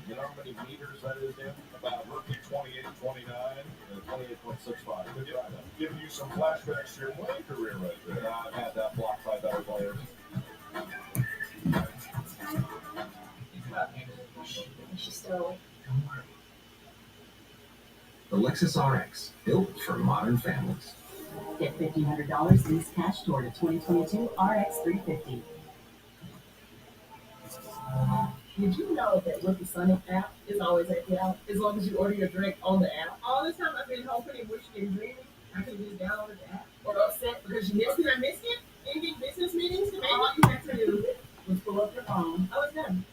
You know how many meters that is, Dan? About roughly 28.29 and 28.65. Good try, though. Giving you some flashbacks to your playing career right there. I've had that blocked by better players. The Lexus RX, built for modern families. Get $1,500 lease cash toward a 2022 RX 350. Did you know that with the Sunny app, it's always happy hour? As long as you order your drink on the app. All the time I've been hoping and wishing and dreaming, I could just download the app. Or upset because you missed it. I missed it. Any big business meetings? Maybe all you have to do was pull up your phone. I was done.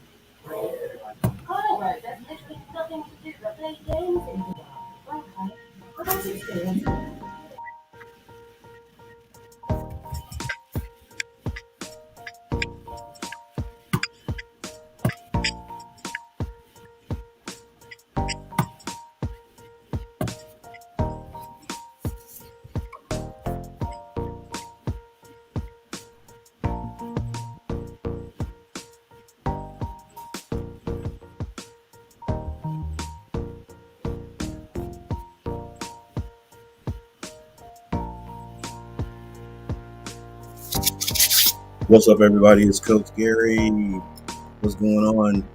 Right, that's literally nothing to do but play games and okay. Well, that's experience. What's up, everybody? It's Coach Gary. What's going on?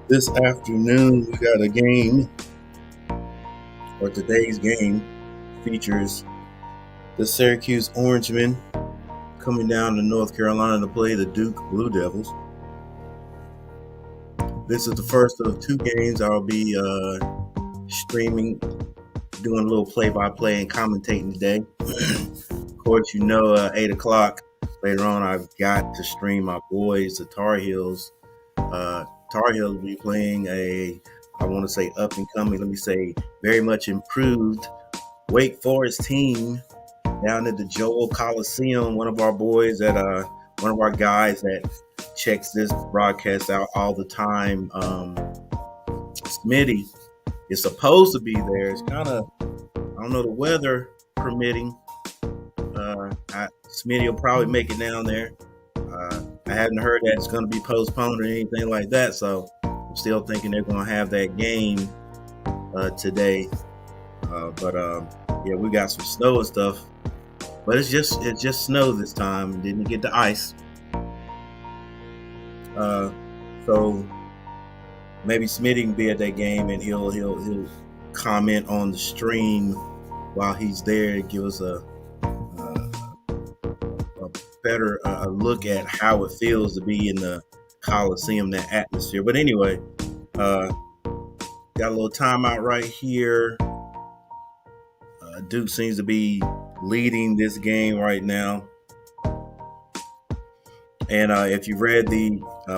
This afternoon, we got a game, or today's game features the Syracuse Orangemen coming down to North Carolina to play the Duke Blue Devils. This is the first of two games I'll be streaming, doing a little play-by-play and commentating today. Of course, 8 o'clock. Later on, I've got to stream my boys, the Tar Heels. Tar Heels will be playing I want to say up and coming, very much improved Wake Forest team down at the Joel Coliseum. One of our boys one of our guys that checks this broadcast out all the time, Smitty, is supposed to be there. It's kind of, I don't know, the weather permitting. Smitty will probably make it down there. I haven't heard that it's going to be postponed or anything like that, so I'm still thinking they're going to have that game today. Yeah, we got some snow and stuff, but it's just snow this time. Didn't get the ice. So maybe Smitty can be at that game and he'll comment on the stream while he's there and give us a better look at how it feels to be in the Coliseum, that atmosphere. But anyway, got a little timeout right here. Duke seems to be leading this game right now. And if you read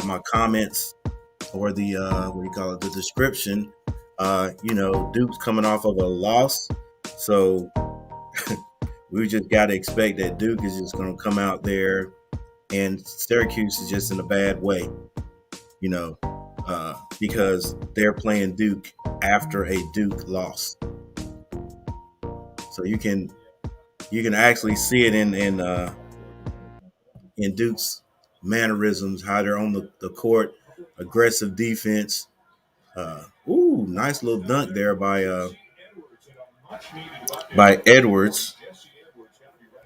my comments or the description, Duke's coming off of a loss. So we just got to expect that Duke is just going to come out there, and Syracuse is just in a bad way, because they're playing Duke after a Duke loss. So you can actually see it in Duke's mannerisms, how they're on the court, aggressive defense. Nice little dunk there by Edwards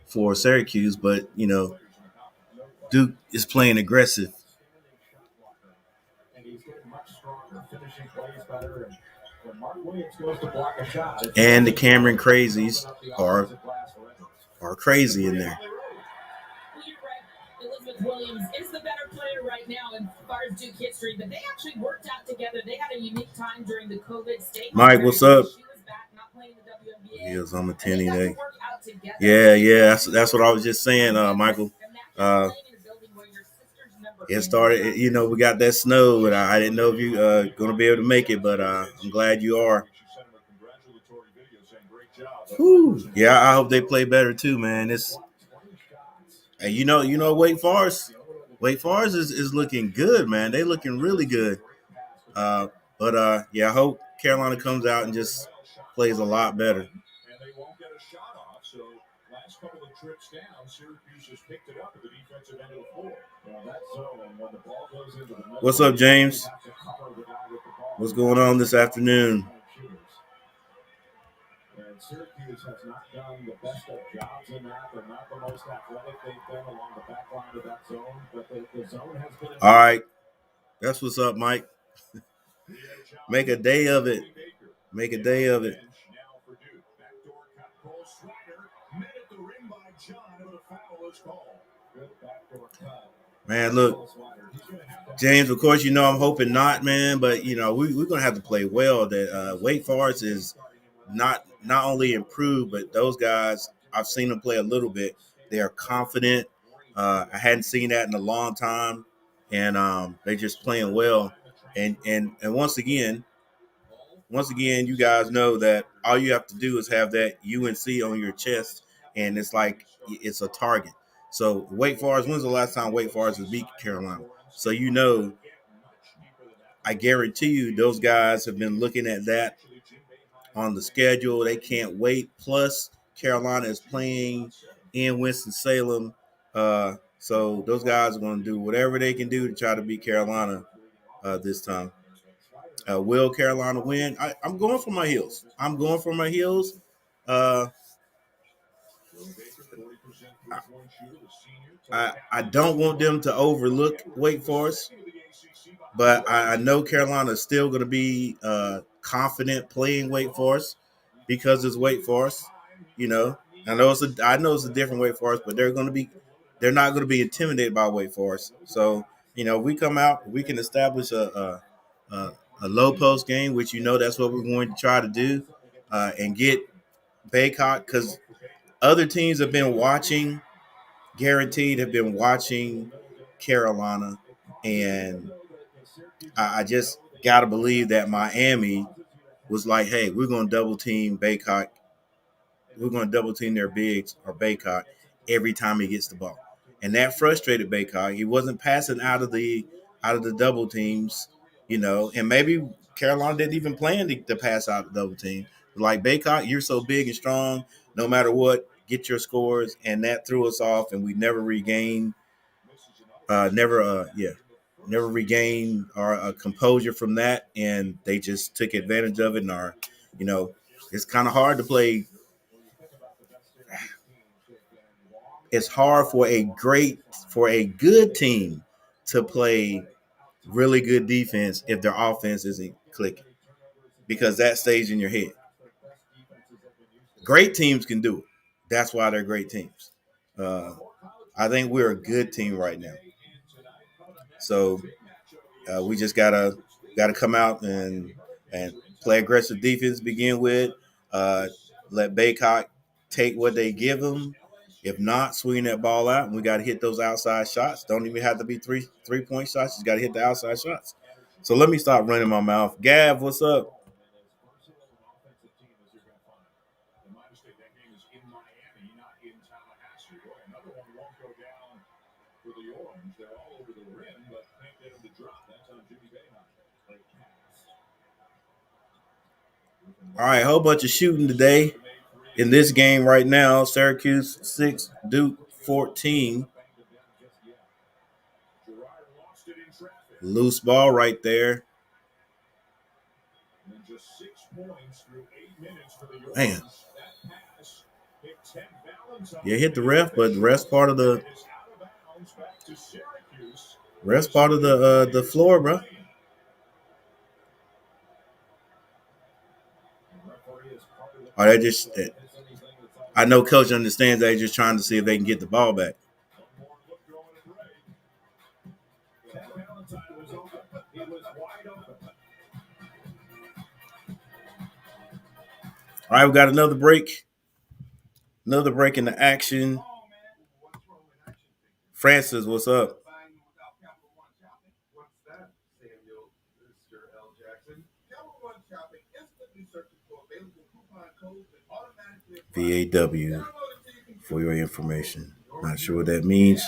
for Syracuse, but Duke is playing aggressive. And the Cameron Crazies are crazy in there. Elizabeth Williams is the better player right now in far as Duke history, but they actually worked out together. They had a unique time during the COVID state. Mike, what's up? She was back, not playing the WNBA. Yes, I'm attending that. Yeah. That's what I was just saying, Michael. It started, we got that snow, and I didn't know if you going to be able to make it, but I'm glad you are. Whew. Yeah, I hope they play better too, man. And Wake Forest is looking good, man. They looking really good. I hope Carolina comes out and just plays a lot better. last couple of trips down, Syracuse has picked it up at the defensive end of the floor. That zone, when the ball goes into the middle, what's up, James? What's going on this afternoon? And Syracuse has not done the best of jobs in that. They're not the most athletic they've been along the back line of that zone, but the zone has been. All right. That's what's up, Mike. Make a day of it. Make a day of it. Man, look, James, of course, you know I'm hoping not, man, but, you know, we're going to have to play well. That Wake Forest is not only improved, but those guys, I've seen them play a little bit. They are confident. I hadn't seen that in a long time, and they're just playing well. And once again, you guys know that all you have to do is have that UNC on your chest, and it's like it's a target. So Wake Forest, when's the last time Wake Forest has beat Carolina? So you know, I guarantee you those guys have been looking at that on the schedule. They can't wait. Plus, Carolina is playing in Winston-Salem. So those guys are going to do whatever they can do to try to beat Carolina this time. Will Carolina win? I'm going for my Heels. I don't want them to overlook Wake Forest, but I know Carolina is still going to be confident playing Wake Forest because it's Wake Forest. You know, I know it's a different Wake Forest, but they're not going to be intimidated by Wake Forest. So you know, we come out, we can establish a low post game, which you know that's what we're going to try to do, and get Baycott, because other teams have been watching. Guaranteed have been watching Carolina, and I just got to believe that Miami was like, hey, we're going to double team Baycott. We're going to double team their bigs or Baycott every time he gets the ball. And that frustrated Baycott. He wasn't passing out of the double teams, you know, and maybe Carolina didn't even plan to pass out the double team. Like, Baycott, you're so big and strong, no matter what, get your scores, and that threw us off, and we never regained our composure from that, and they just took advantage of it. And you know, it's kind of hard to play. It's hard for a good team to play really good defense if their offense isn't clicking, because that stays in your head. Great teams can do it. That's why they're great teams. I think we're a good team right now. So we just gotta come out and play aggressive defense to begin with. Let Baycott take what they give him. If not, swing that ball out, and we got to hit those outside shots. Don't even have to be three-point shots. You got to hit the outside shots. So let me stop running my mouth. Gav, what's up? All right, whole bunch of shooting today in this game right now. Syracuse 6, Duke 14. Loose ball right there. Man. Yeah, hit the ref, but the rest part of the floor, bro. Oh, I know coach understands that he's just trying to see if they can get the ball back. All right, we got another break. Another break in the action. Francis, what's up? VAW for your information. Not sure what that means.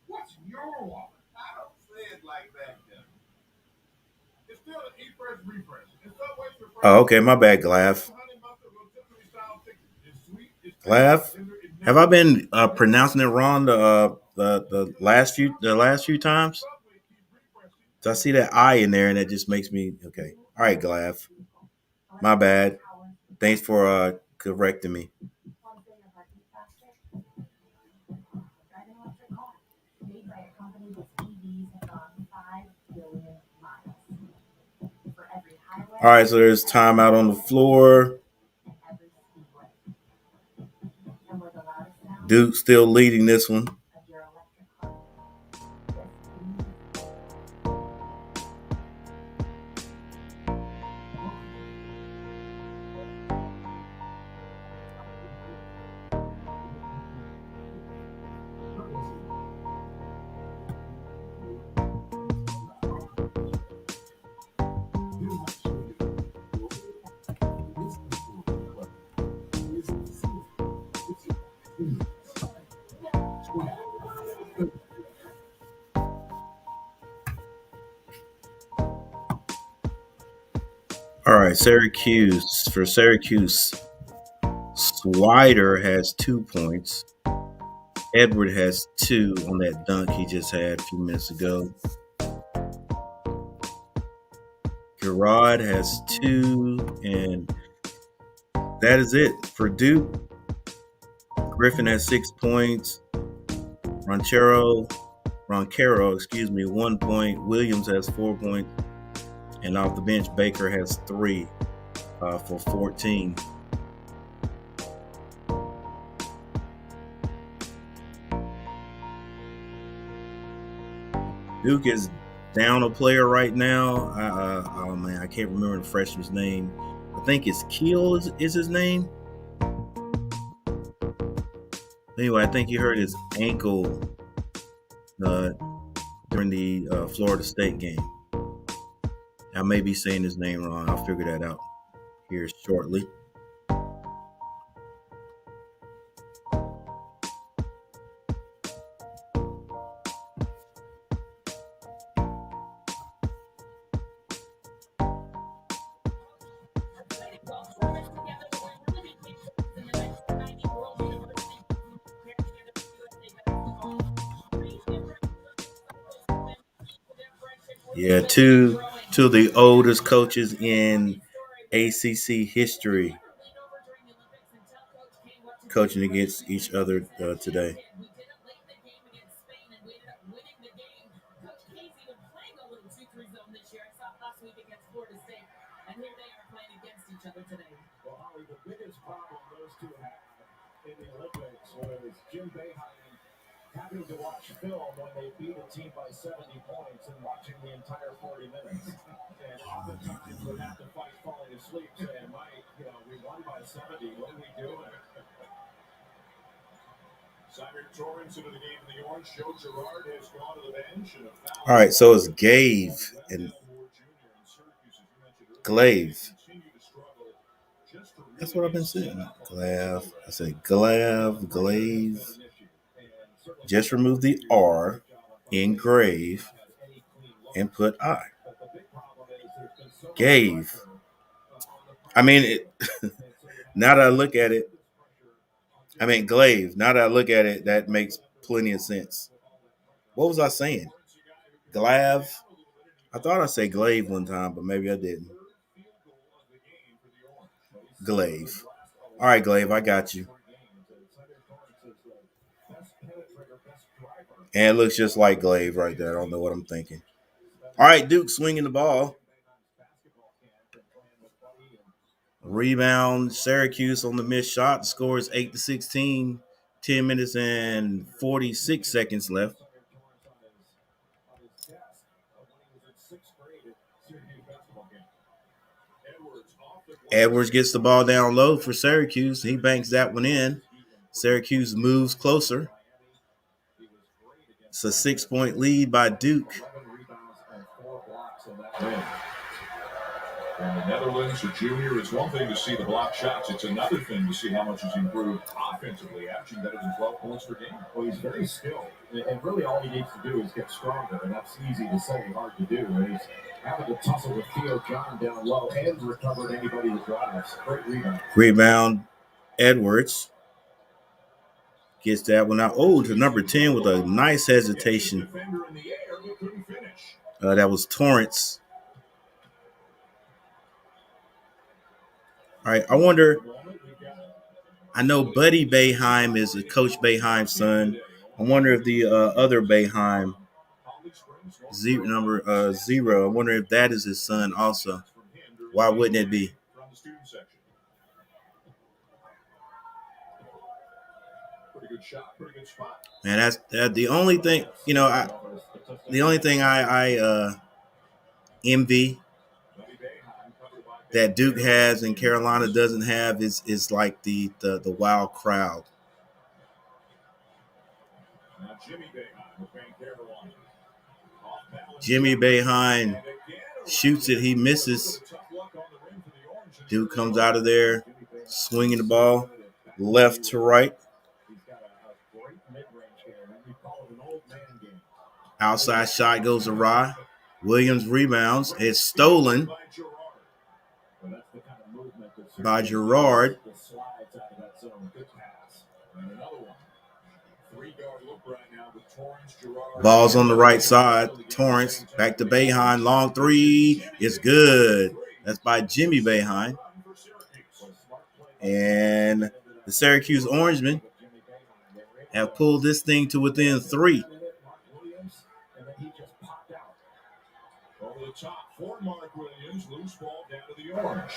What's your wallet? I don't say it like that. It's still an refresh. It's up Oh, okay, my bad, Glav. Glav, have I been pronouncing it wrong the last few times? So I see that I in there, and it just makes me okay. All right, Glav, my bad. Thanks for correcting me. One thing about driving electric car, made by a company whose EVs have gone 5 billion miles. For every highway. All right, so there's time out on the floor. And every speedway. And where the loudest sound. Duke still leading this one. Of your electric car. All right, Syracuse. For Syracuse, Swider has 2 points. Edward has 2 on that dunk he just had a few minutes ago. Gerard has 2, and that is it for Duke. Griffin has 6 points. Roncero, 1 point. Williams has 4 points. And off the bench, Baker has 3 for 14. Duke is down a player right now. Oh man, I can't remember the freshman's name. I think it's Keel is his name. Anyway, I think he hurt his ankle during the Florida State game. I may be saying his name wrong. I'll figure that out here shortly. Yeah, two of the oldest coaches in ACC history coaching against each other today. Well, Holly, the biggest problem those two had in the Olympics was Jim Boeheim having to watch film when they beat a team by 70 points and watching the entire 40 minutes. And oftentimes would have to fight falling asleep saying, Mike, we won by 70. What are we doing? Simon Torrance into the game in the orange. Joe Girard has gone to the bench. All right, so it's Gave and Glaive. That's what I've been saying. Glav. I said Glav, Glaive. Just remove the R in grave and put I. Gave. I mean, now that I look at it, Glaive. Now that I look at it, that makes plenty of sense. What was I saying? Glav. I thought I said Glaive one time, but maybe I didn't. Glaive. All right, Glaive, I got you. And it looks just like Glaive right there. I don't know what I'm thinking. All right, Duke swinging the ball. Rebound, Syracuse on the missed shot. The score is 8-16. 10 minutes and 46 seconds left. Edwards gets the ball down low for Syracuse. He banks that one in. Syracuse moves closer. It's a 6-point lead by Duke. And the Netherlands, a junior, it's one thing to see the block shots. It's another thing to see how much he's improved offensively, averaging better than 12 points per game. Well, he's very skilled. And really all he needs to do is get stronger. And that's easy to say, hard to do. And he's having to tussle with Theo John down low and recovered anybody that drives. Great rebound. Rebound, Edwards. Gets that one out. Oh, to number 10 with a nice hesitation. That was Torrance. All right, I wonder. I know Buddy Boeheim is Coach Boeheim's son. I wonder if the other Boeheim, number 0, I wonder if that is his son also. Why wouldn't it be? Man, that's the only thing. You know, the only thing I envy that Duke has and Carolina doesn't have is like the wild crowd. Jimmy Boeheim shoots it, he misses. Duke comes out of there, swinging the ball left to right. Outside shot goes awry. Williams rebounds. It's stolen by Gerard. Ball's on the right side. Torrance back to Boeheim. Long three. It's good. That's by Jimmy Boeheim. And the Syracuse Orangemen have pulled this thing to within 3. Over the top for Mark Williams, loose ball down to the Orange.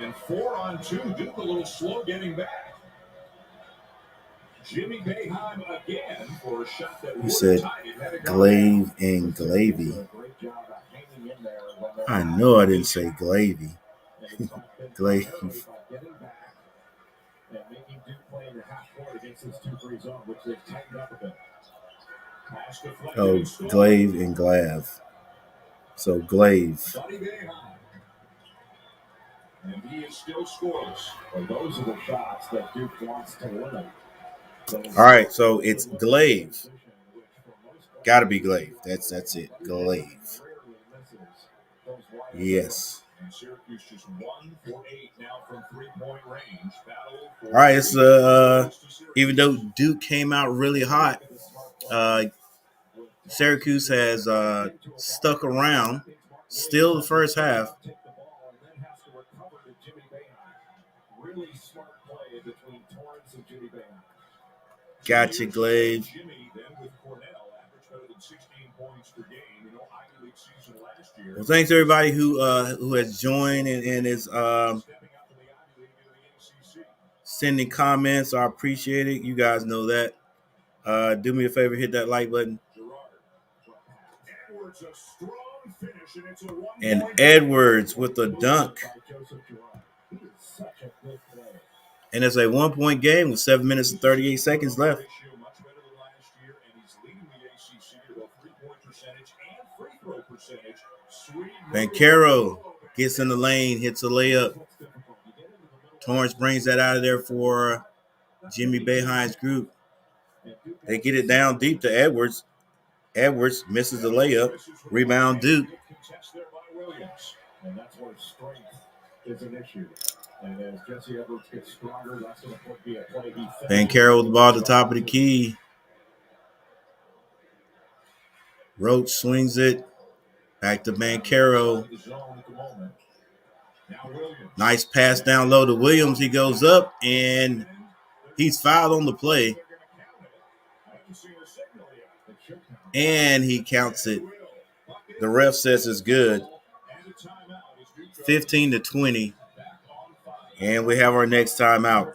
And 4-on-2, Duke a little slow getting back. Jimmy Boeheim again for a shot that you said Glaive and Glavy. I know I didn't say Glavy. Glaive. Oh, Glaive and Glav. So Glaive. And he is still scoreless. Well, those are the shots that Duke wants to limit. All right, so it's Glaive. Got to be Glaive. That's it. Glaive. Yes. All right, it's even though Duke came out really hot, Syracuse has stuck around. Still the first half. Gotcha, Glaive. Well, thanks everybody who has joined and is sending comments. I appreciate it. You guys know that. Do me a favor, hit that like button. And Edwards with a dunk. And it's a 1-point game with 7 minutes and 38 seconds left. Bancaro gets in the lane, hits a layup. Torrance brings that out of there for Jimmy Boeheim's group. They get it down deep to Edwards. Edwards misses the layup. Rebound Duke. And that's where strength is an issue. And as Jesse Edwards gets stronger, that's going to be a play he Bancaro with the ball at the top of the key. Roach swings it. Back to Bancaro. Nice pass down low to Williams. He goes up, and he's fouled on the play. And he counts it. The ref says it's good. 15-20. And we have our next timeout.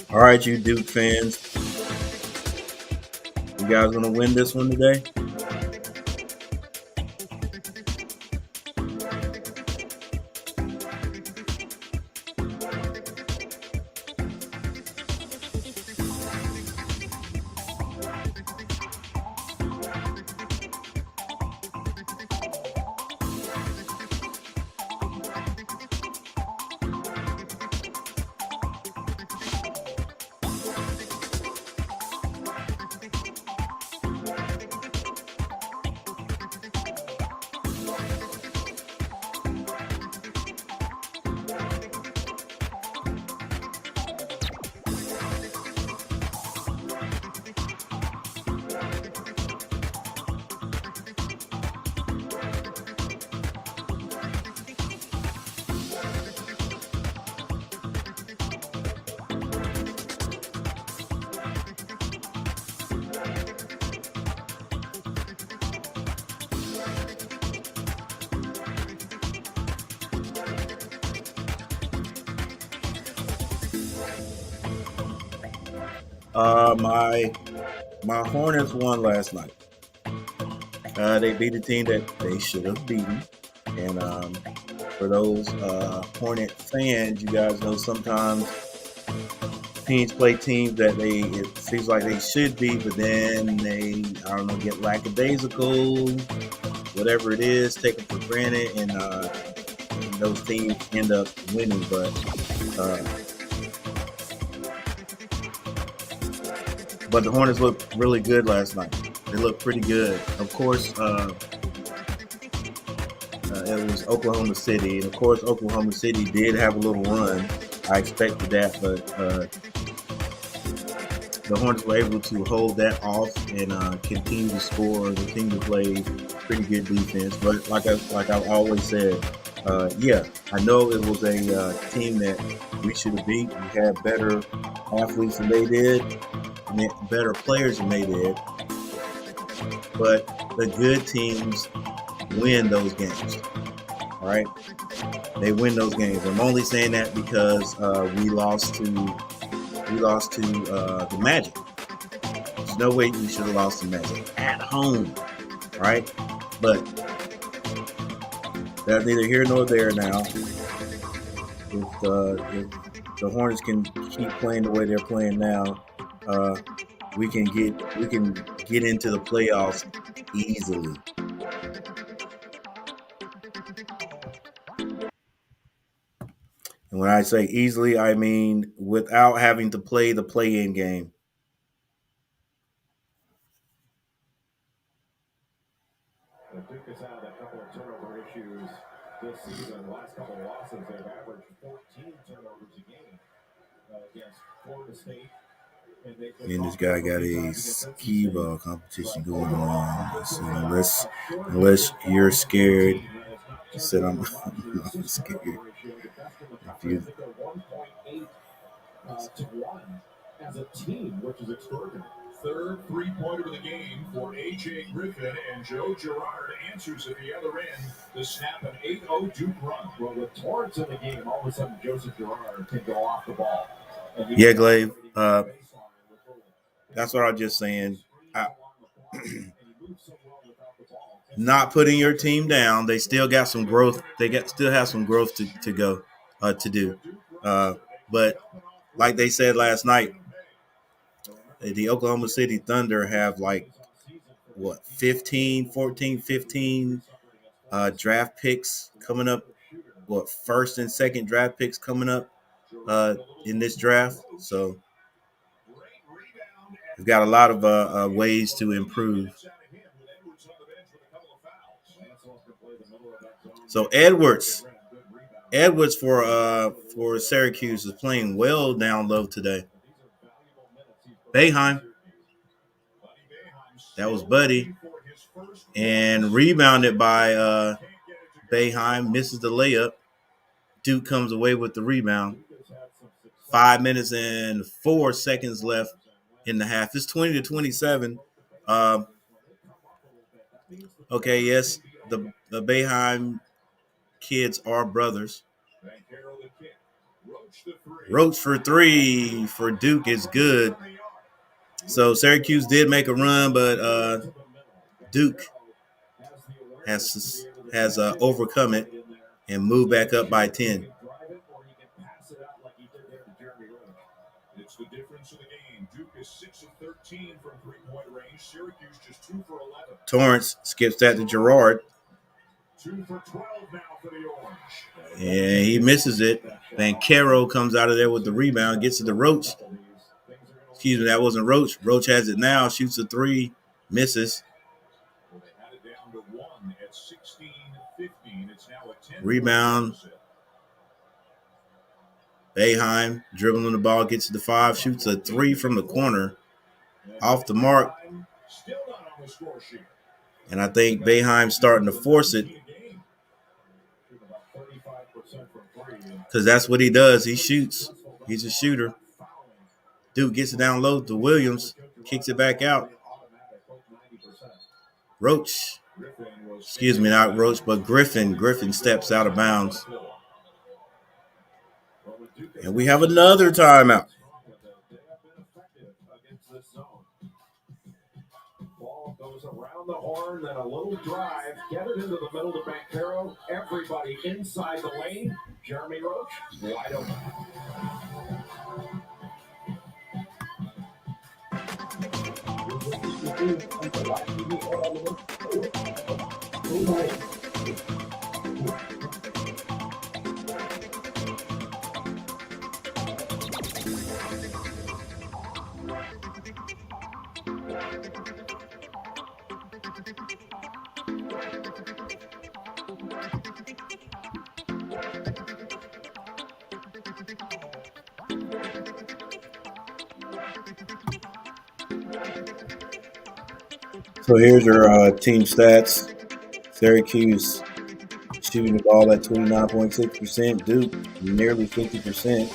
All right, you Duke fans, you guys gonna win this one today? My Hornets won last night. They beat a team that they should have beaten, and for those Hornet fans, you guys know sometimes teams play teams that it seems like they should be, but then they get lackadaisical, whatever it is, take them for granted, and those teams end up winning. But the Hornets looked really good last night. They looked pretty good. Of course, it was Oklahoma City, and of course, Oklahoma City did have a little run. I expected that, but the Hornets were able to hold that off and continue to score, continue to play pretty good defense. But like I've always said, I know it was a team that we should have beat. We had better athletes than they did, better players than they did. But the good teams win those games. All right, they win those games. I'm only saying that because we lost to the Magic. There's no way we should have lost to Magic at home, right? But that's neither here nor there now. If the Hornets can keep playing the way they're playing now, we can get into the playoffs easily. And when I say easily, I mean without having to play the play-in game. Duke has had a couple of turnover issues this season. The last couple of losses, they've averaged 14 turnovers a game against Florida State. And this guy got a skee ball competition going on. So unless you're scared, he said I'm scared. If you, to 1 as a team, which is extraordinary. Third three-pointer of the game for A.J. Griffin, and Joe Girard answers at the other end to snap an 8-0 Duke run. Well, with Torrance in the game, all of a sudden Joseph Girard can go off the ball. Yeah, Glaive. That's what I'm just saying. Not putting your team down. They still got some growth. Still have some growth to go to do. But like they said last night, the Oklahoma City Thunder have 15 draft picks coming up. First and second draft picks coming up in this draft. So we've got a lot of ways to improve. So Edwards for Syracuse is playing well down low today. Boeheim, that was Buddy, and rebounded by Boeheim, misses the layup. Duke comes away with the rebound. 5 minutes and 4 seconds left in the half. It's 20-27. Okay, yes, the Boeheim kids are brothers. Roach for three for Duke is good. So Syracuse did make a run, but Duke has overcome it and moved back up by 10. It's the difference in the game. Duke is 6 of 13 from three-point range. Syracuse just 2 for 11. Torrance skips that to Gerard. 2 for 12 now for the Orange. And he misses it. Then Caro comes out of there with the rebound, gets it to Roach. Excuse me, that wasn't Roach. Roach has it now, shoots a three, misses. Well, they had it down to 1 at 16-15. It's now a 10. Rebound. Boeheim dribbling the ball, gets to the 5, shoots a three from the corner, off the mark. Still not on the score sheet. And I think Boeheim's starting to force it because that's what he does. He shoots. He's a shooter. Duke gets it down low to Williams, kicks it back out. Roach. Excuse me, not Roach, but Griffin. Griffin steps out of bounds. And we have another timeout. Ball goes around the horn, then a little drive. Get it into the middle to Bancaro. Everybody inside the lane. Jeremy Roach, wide open. So here's your team stats. Syracuse shooting the ball at 29.6%. Duke nearly 50%.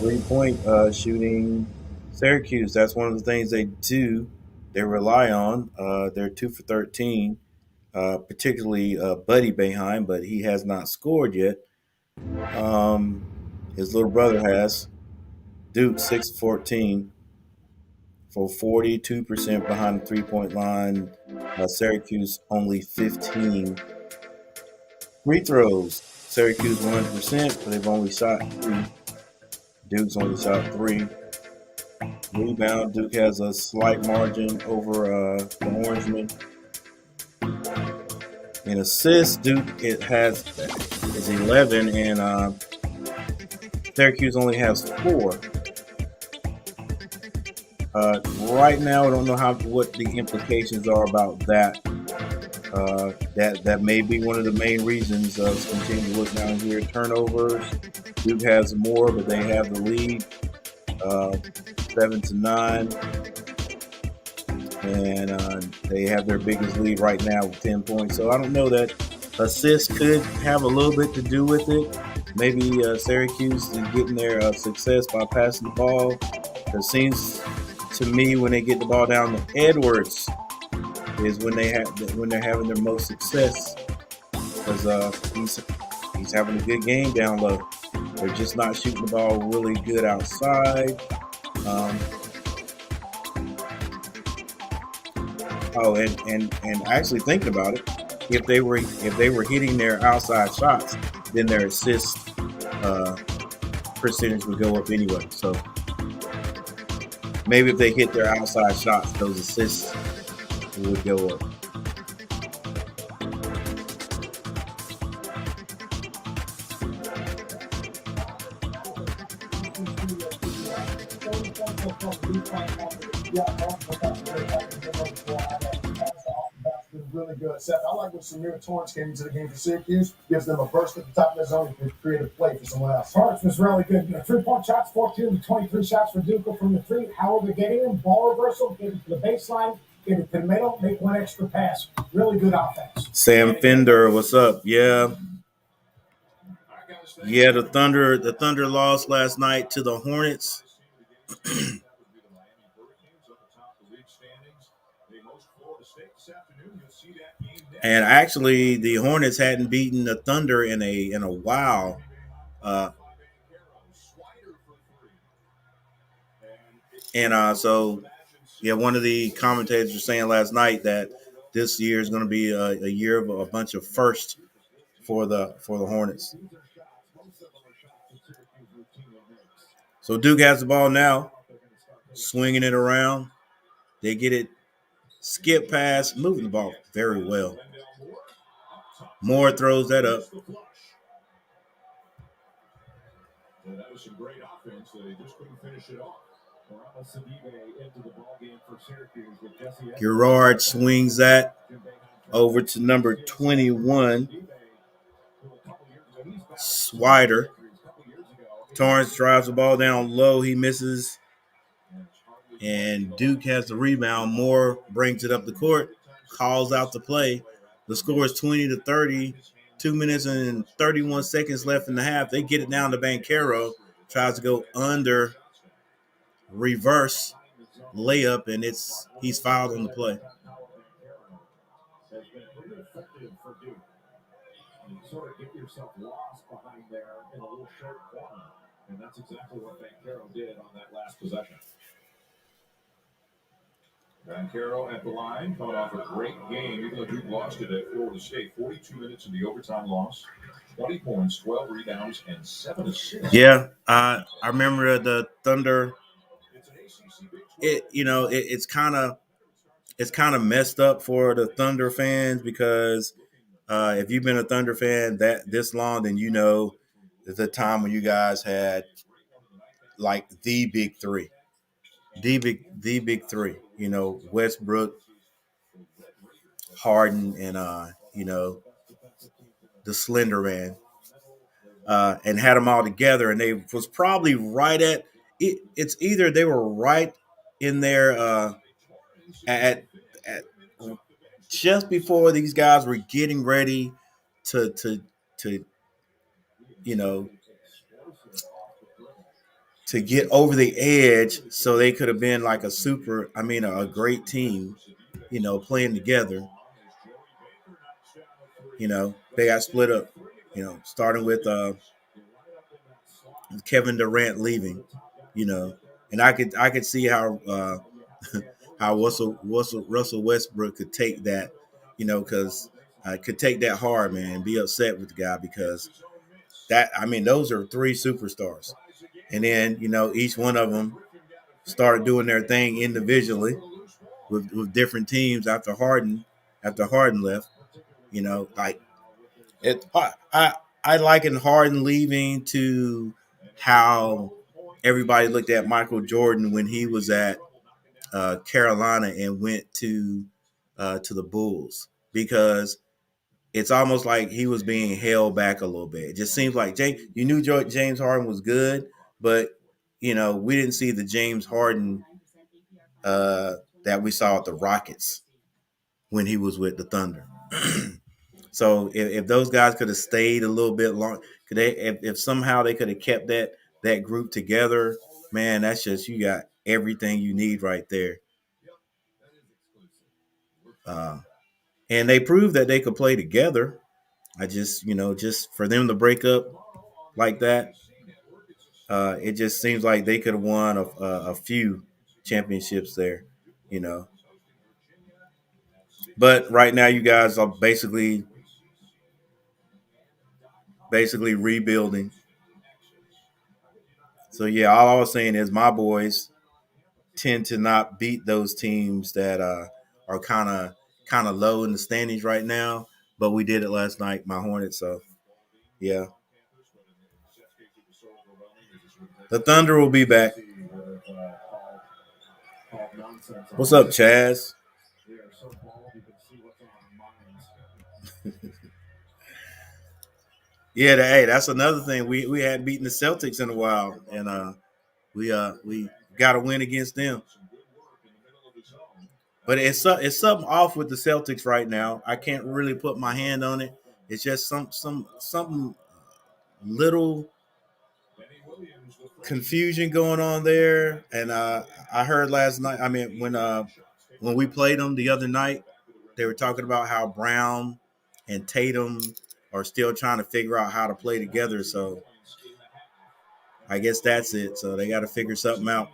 3-point shooting. Syracuse, that's one of the things they do. They rely on. They're 2 for 13, particularly Buddy Boeheim, but he has not scored yet. His little brother has. Duke 6 for 14. For 42% behind the 3-point line. Syracuse only 15. Free throws. Syracuse 100%, but they've only shot 3. Duke's only shot 3. Rebound. Duke has a slight margin over the Orangemen. In assists, Duke is 11, and Syracuse only has 4. Right now, I don't know what the implications are about that. That may be one of the main reasons. Let's continue to look down here. Turnovers. Duke has more, but they have the lead, 7-9, and they have their biggest lead right now with 10 points. So I don't know that assists could have a little bit to do with it. Maybe Syracuse is getting their success by passing the ball. It seems to me when they get the ball down to Edwards is when they're having their most success, because he's having a good game down low. They're just not shooting the ball really good outside. And actually thinking about it, if they were hitting their outside shots, then their assist percentage would go up anyway. So maybe if they hit their outside shots, those assists would go up. Really good. Seth, I like when Samir Torrance came into the game for Syracuse. Gives them a burst at the top of the zone and create a play for someone else. Torrance was really good. 3-point shots, 14 to 23 shots for Duke from the 3. However, getting him, ball reversal, get it to the baseline, get it to the middle, make one extra pass. Really good offense. Sam Fender, what's up? Yeah, the Thunder lost last night to the Hornets. And actually, the Hornets hadn't beaten the Thunder in a while. And so, yeah, one of the commentators was saying last night that this year is going to be a year of a bunch of firsts for the Hornets. So Duke has the ball now, swinging it around. They get it, skip pass, moving the ball very well. Moore throws that up. That was some great offense. They just couldn't finish it off. Gerard swings that over to number 21, Swider. Torrance drives the ball down low. He misses. And Duke has the rebound. Moore brings it up the court, calls out the play. The score is 20-30. 2 minutes and 31 seconds left in the half. They get it down to Banchero. Tries to go under, reverse layup, and he's fouled on the play. You sort of get yourself lost behind there in a little short corner. And that's exactly what Banchero did on that last possession. Banchero at the line, coming off a great game, even though Duke lost it at Florida State. 42 minutes in the overtime loss, 20 points, 12 rebounds, and 7 assists. Yeah, I remember the Thunder. It's kind of messed up for the Thunder fans because if you've been a Thunder fan that this long, then you know the time when you guys had like the big three. The big three, Westbrook, Harden, and the Slender Man, and had them all together, and they was probably right at it. It's either they were right in there at just before these guys were getting ready to to get over the edge, so they could have been like a great team, playing together. They got split up, starting with Kevin Durant leaving, and I could see how how Russell Westbrook could take that, because could take that hard, man, and be upset with the guy because those are three superstars. And then, each one of them started doing their thing individually with different teams after Harden left. Like I liken Harden leaving to how everybody looked at Michael Jordan when he was at Carolina and went to the Bulls, because it's almost like he was being held back a little bit. It just seems like you knew James Harden was good, but we didn't see the James Harden that we saw at the Rockets when he was with the Thunder. So if those guys could have stayed a little bit long, if somehow they could have kept that group together, man, that's just, you got everything you need right there. And they proved that they could play together. I just for them to break up like that, it just seems like they could have won a few championships there, But right now, you guys are basically rebuilding. So yeah, all I was saying is my boys tend to not beat those teams that are kind of low in the standings right now. But we did it last night, my Hornets. So yeah, the Thunder will be back. What's up, Chaz? Yeah, that's another thing. We hadn't beaten the Celtics in a while, and we got to win against them. But it's something off with the Celtics right now. I can't really put my hand on it. It's just something little confusion going on there. And I heard last night. When we played them the other night, they were talking about how Brown and Tatum are still trying to figure out how to play together. So I guess that's it. So they got to figure something out.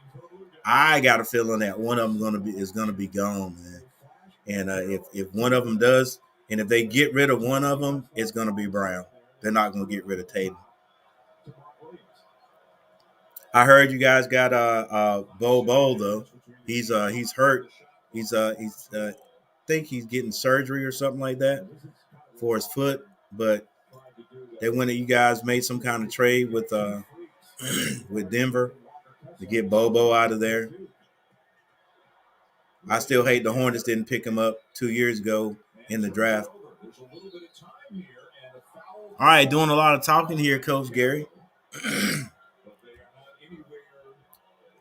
I got a feeling that one of them is gonna be gone, man. And if one of them does, and if they get rid of one of them, it's gonna be Brown. They're not gonna get rid of Tatum. I heard you guys got Bo though. He's hurt. He's think he's getting surgery or something like that for his foot. But they went you guys made some kind of trade with with Denver to get Bobo out of there. I still hate the Hornets didn't pick him up 2 years ago in the draft. All right, doing a lot of talking here, Coach Gary.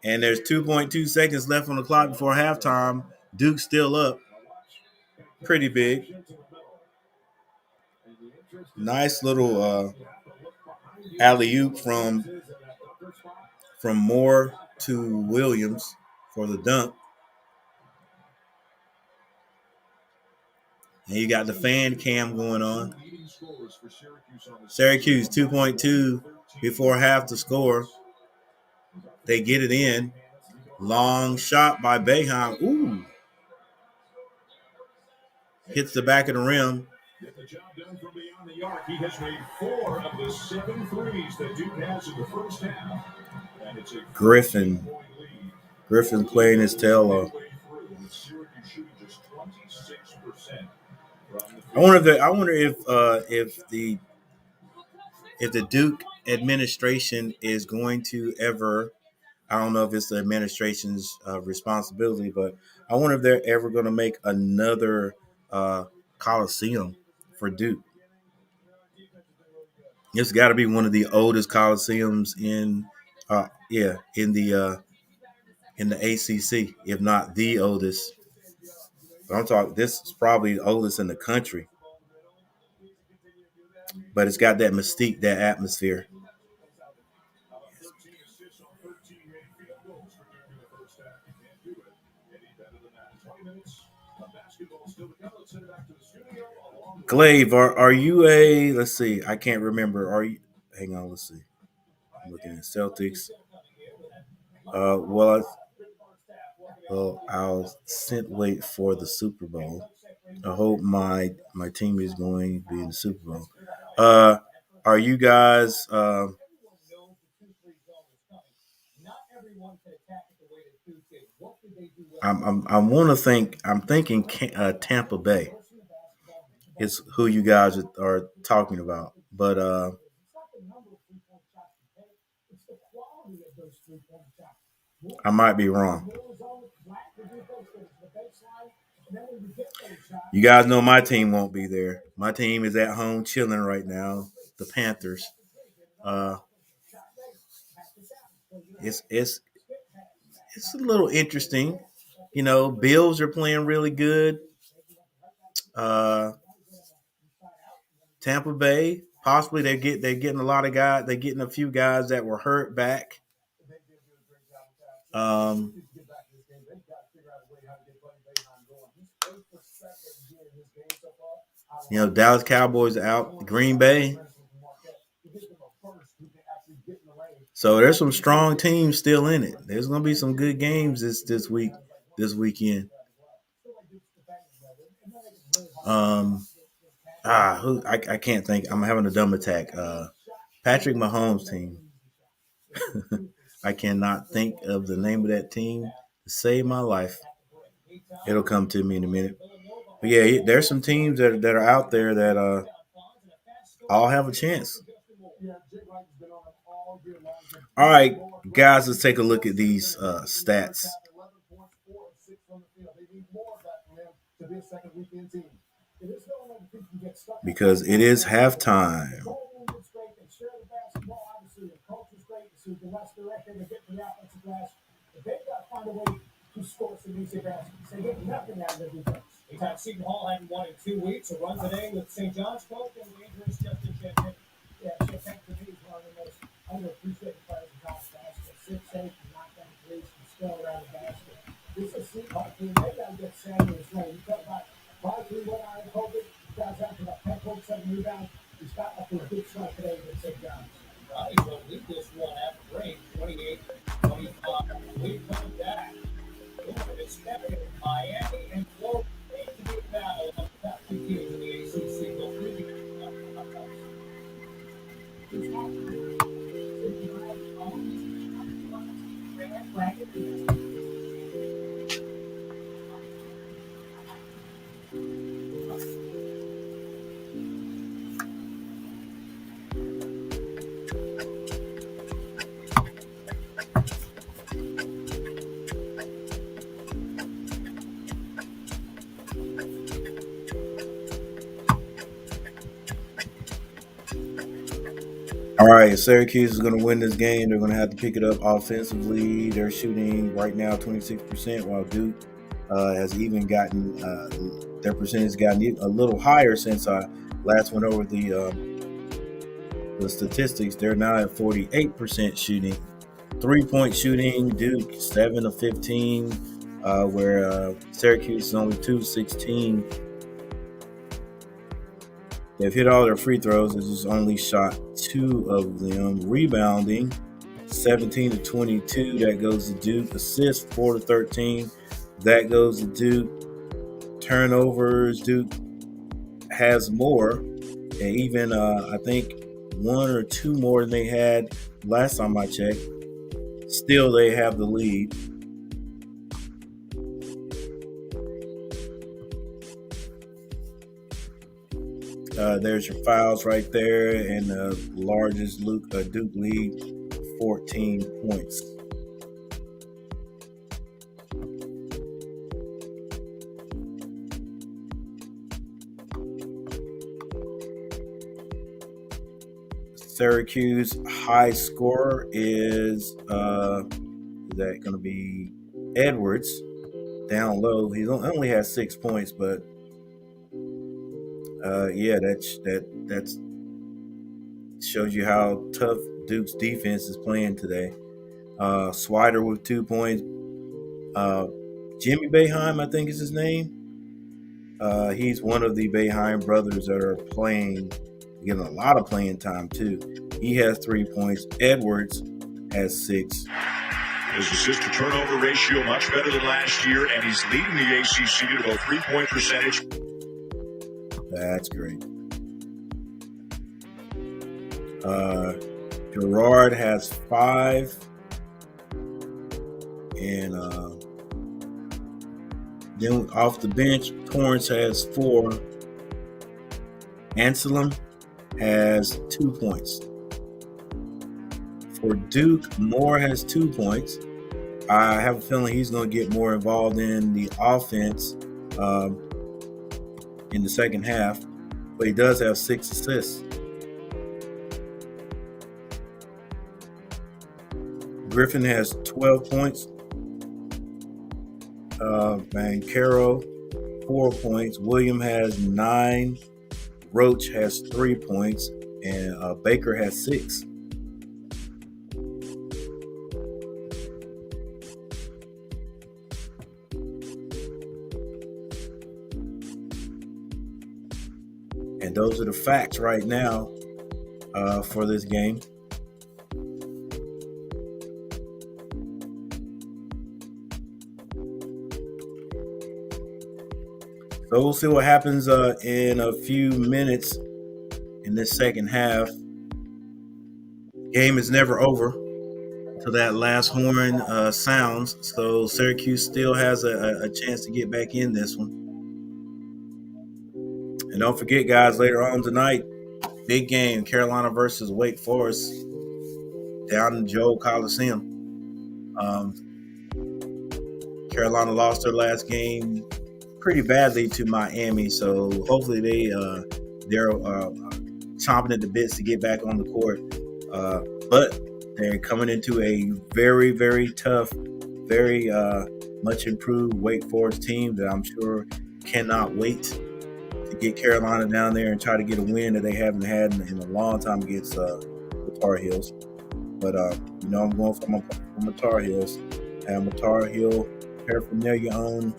And there's 2.2 seconds left on the clock before halftime. Duke's still up. Pretty big. Nice little alley-oop from Moore to Williams for the dunk. And you got the fan cam going on. Syracuse 2.2 before half to score. They get it in. Long shot by Boeheim. Ooh. Hits the back of the rim. Get the job done from beyond the arc. He has made 4 of the 7 threes that Duke has in the first half. And it's a Griffin playing his tail off. I wonder if the Duke administration is going to ever. I don't know if it's the administration's responsibility, but I wonder if they're ever going to make another Coliseum for Duke. It's got to be one of the oldest Coliseums in the ACC, if not the oldest. But I'm talking. This is probably the oldest in the country, but it's got that mystique, that atmosphere. Glaive, are you a? Let's see. I can't remember. Are you? Hang on. Let's see. I'm looking at Celtics. I'll wait for the Super Bowl. I hope my team is going to be in the Super Bowl. Are you guys? I'm thinking Tampa Bay is who you guys are talking about, but I might be wrong. You guys know my team won't be there. My team is at home chilling right now. The Panthers. It's a little interesting. You know, Bills are playing really good. Tampa Bay, possibly they're getting a lot of guys. They're getting a few guys that were hurt back. You know, Dallas Cowboys out. Green Bay. So there's some strong teams still in it. There's going to be some good games this weekend. I can't think. I'm having a dumb attack. Patrick Mahomes' team. I cannot think of the name of that team to save my life. It'll come to me in a minute. But yeah, there's some teams that are out there that all have a chance. All right, guys, let's take a look at these stats. Because it is halftime. In fact, Seton Hall hadn't won in 2 weeks. A run today with St. John's coach and dangerous Justin Champagne. Yeah, Champagne for me is one of the most underappreciated players in college basketball. 6'8", knock down threes, can still around the basket. This is a Seton Hall team. They got to get Samuels ready. You talk about 5-3-1 out of COVID. Guys out to about 10 points, 7 rebounds. He's got up to a good start today with St. John's. Right, so lead this one after break, 28-25. We come back. All right, Syracuse is going to win this game. They're going to have to pick it up offensively. They're shooting right now 26%, while Duke has even gotten their percentage gotten a little higher since I last went over the statistics. They're now at 48% shooting. 3-point shooting, Duke 7 of 15, where Syracuse is only 2 of 16. They've hit all their free throws. This is only shot 2 of them. Rebounding, 17 to 22. That goes to Duke. Assists, 4 to 13. That goes to Duke. Turnovers, Duke has more. And even, I think, 1 or 2 more than they had last time I checked. Still, they have the lead. There's your fouls right there, and the largest Duke lead, 14 points. Syracuse high scorer is that going to be Edwards down low. He only has 6 points, but yeah, that shows you how tough Duke's defense is playing today. Swider with 2 points. Jimmy Boeheim, I think is his name. He's one of the Boeheim brothers that are playing, getting a lot of playing time too. He has 3 points. Edwards has 6. His assist to turnover ratio much better than last year, and he's leading the ACC to about 3-point percentage. That's great. Gerard has 5, and then off the bench, Torrance has 4. Anselm has 2 points. For Duke, Moore has 2 points. I have a feeling he's going to get more involved in the offense in the second half, but he does have 6 assists. Griffin has 12 points. Caro, 4 points. William has 9. Roach has 3 points, and Baker has 6. And those are the facts right now for this game. So we'll see what happens in a few minutes in this second half. Game is never over till that last horn sounds. So Syracuse still has a chance to get back in this one. And don't forget, guys, later on tonight, big game, Carolina versus Wake Forest down in Joe Coliseum. Carolina lost their last game pretty badly to Miami, so hopefully they're chomping at the bits to get back on the court. But they're coming into a very, very tough, very much improved Wake Forest team that I'm sure cannot wait to get Carolina down there and try to get a win that they haven't had in a long time against the Tar Heels. But I'm going from the Tar Heels. I have my Tar Heel paraphernalia on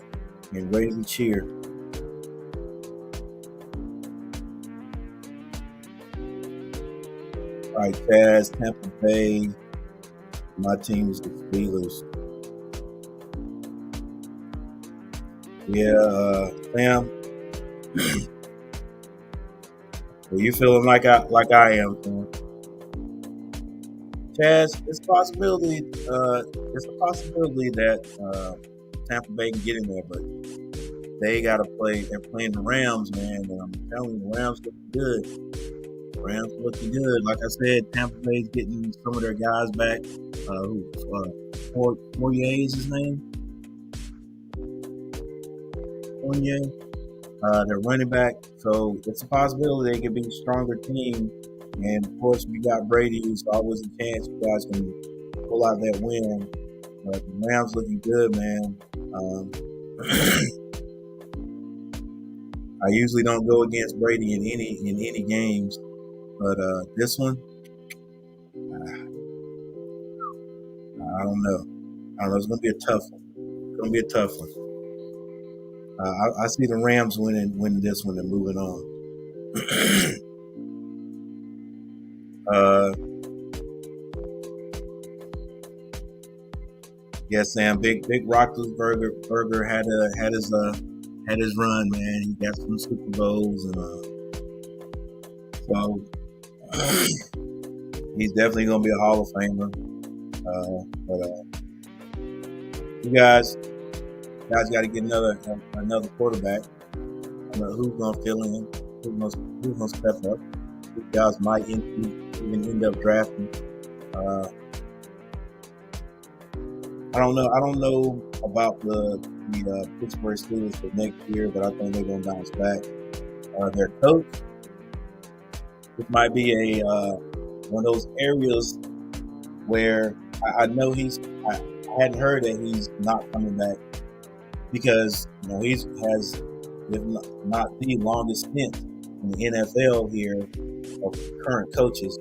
and ready to cheer. All right, Chaz, Tampa Bay. My team is the Steelers. Yeah, Sam. Are you feeling like I am, Sam? Chaz, it's a possibility. It's a possibility that Tampa Bay can get in there, but they got to play. They're playing the Rams, man. And I'm telling you, the Rams looking good. Rams looking good. Like I said, Tampa Bay's getting some of their guys back. Fourier is his name. Fournier. They're running back, so it's a possibility they could be a stronger team And of course, we got Brady, who's always a chance you guys can pull out that win. But the Rams looking good, man. I usually don't go against Brady in any games, but this one, I don't know. It's going to be a tough one. It's going to be a tough one. I see the Rams winning this one and moving on. Yes, Sam. Big Roethlisberger had his run, man. He got some Super Bowls, and so he's definitely gonna be a Hall of Famer. But you guys got to get another quarterback. I don't know who's gonna fill in, who's gonna step up. You guys might even end up drafting. I don't know about the Pittsburgh Steelers for next year, but I think they're going to bounce back. Their coach, it might be a one of those areas where I know I hadn't heard that he's not coming back because he has, if not the longest stint in the NFL here of current coaches.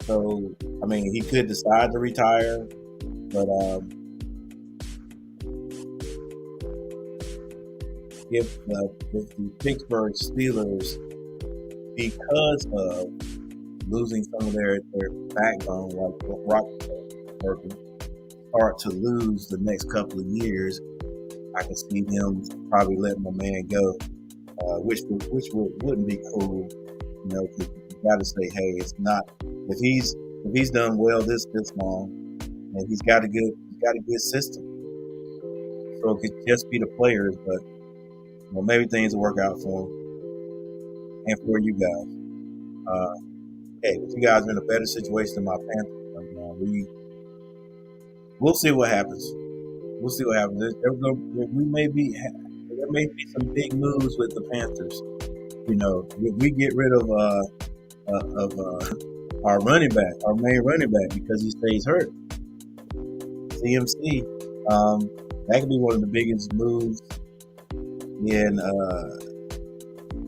So, I mean, he could decide to retire, but if the Pittsburgh Steelers, because of losing some of their backbone, like Roethlisberger, start to lose the next couple of years, I can see them probably letting my man go, which wouldn't be cool, because you got to say, hey, it's not. If he's done well this long, and he's got a good system, so it could just be the players, but maybe things will work out for him and for you guys. Hey, if you guys are in a better situation than my Panthers right now, we'll see what happens. We'll see what happens. There may be some big moves with the Panthers. If we get rid of our main running back, because he stays hurt, CMC, that could be one of the biggest moves in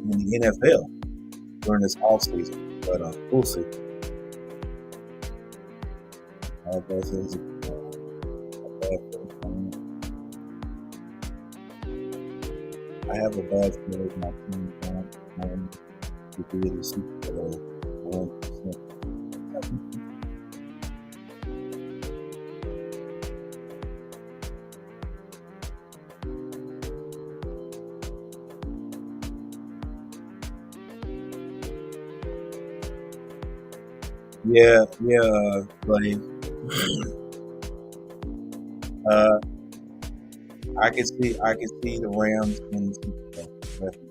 the NFL during this offseason. But we'll see. I have a bad feeling my team to be in the Super Bowl 100%. Yeah, buddy. I can see the Rams in the Super Bowl. Definitely.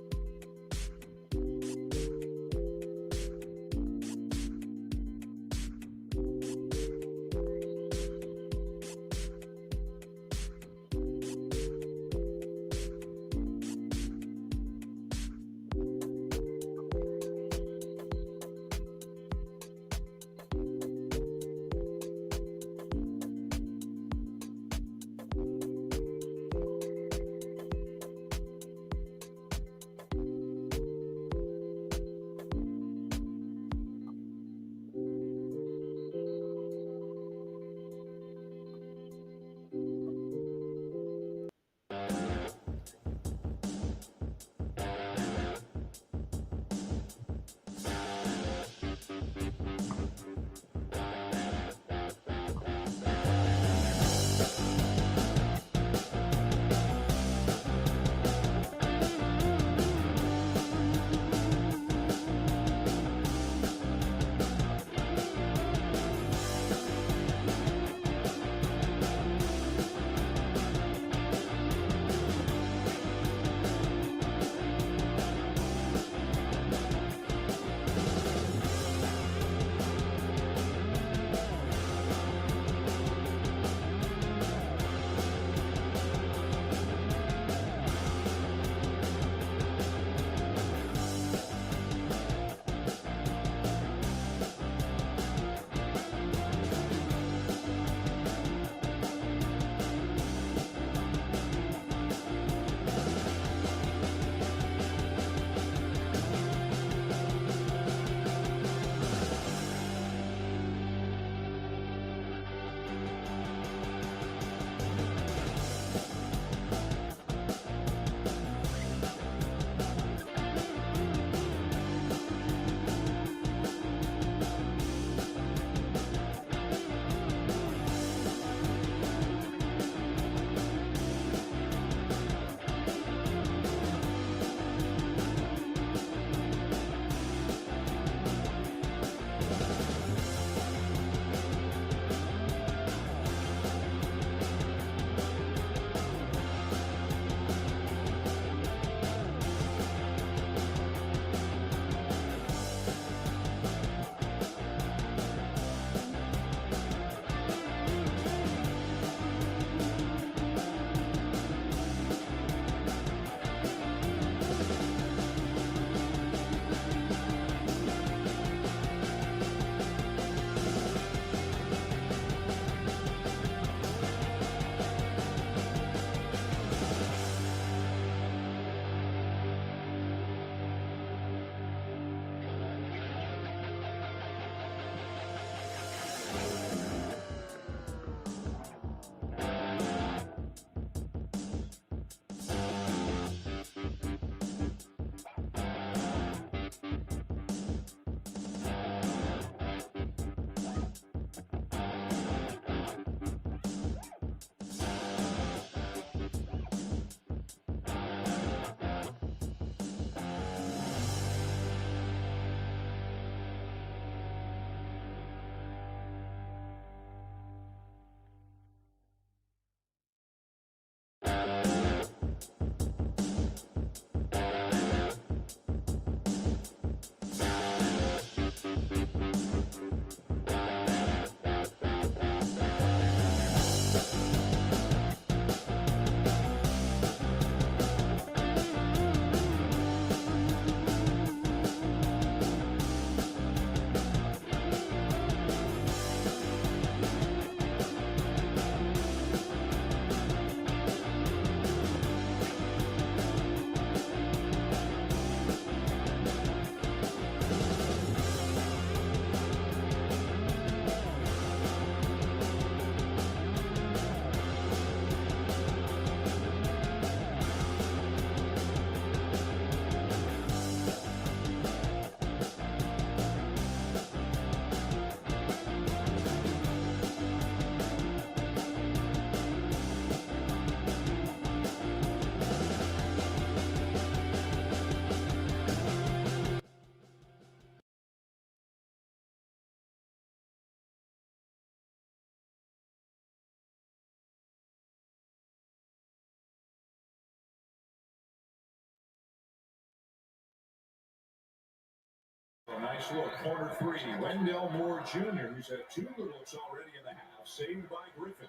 A nice little corner three. Wendell Moore Jr., who's had 2 good looks already in the half, saved by Griffin.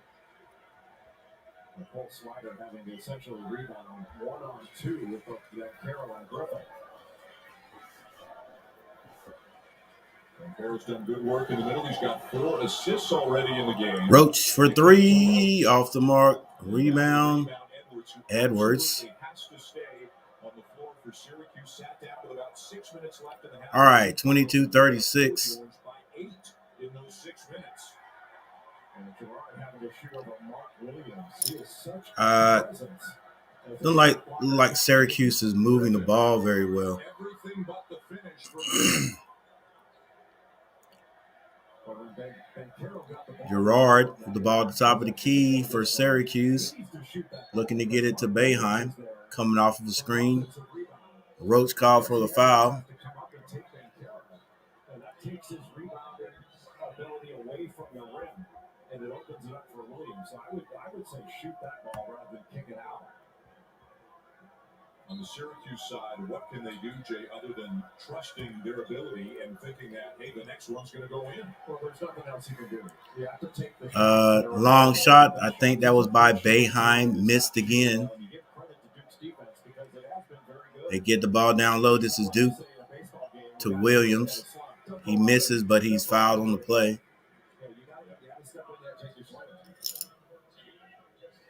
Cole Slider having to essentially rebound 1-on-2 with both Carroll and Griffin. Carroll's done good work in the middle. He's got 4 assists already in the game. Roach for 3, off the mark, rebound. Edwards. Has to stay on the floor for Syracuse. Sat down with about 6 minutes left in the half. All right, 22-36. By 8 in those 6 minutes. And Gerard having to shoot over Mark Williams. He is such a presence. Look like Syracuse is moving the ball very well. Everything but the finish from Gerard with the ball at the top of the key for Syracuse. Looking to get it to Boeheim. Coming off of the screen. Roach called for the foul. That takes his rebounding ability away from the rim, and it opens it up for Williams. So I would say shoot that ball rather than kick it out. On the Syracuse side, what can they do, Jay, other than trusting their ability and thinking that, hey, the next one's going to go in? Well, there's nothing else you can do. You have to take the shot. Long shot. I think that was by Boeheim. Missed again. They get the ball down low. This is Duke to Williams. He misses, but he's fouled on the play.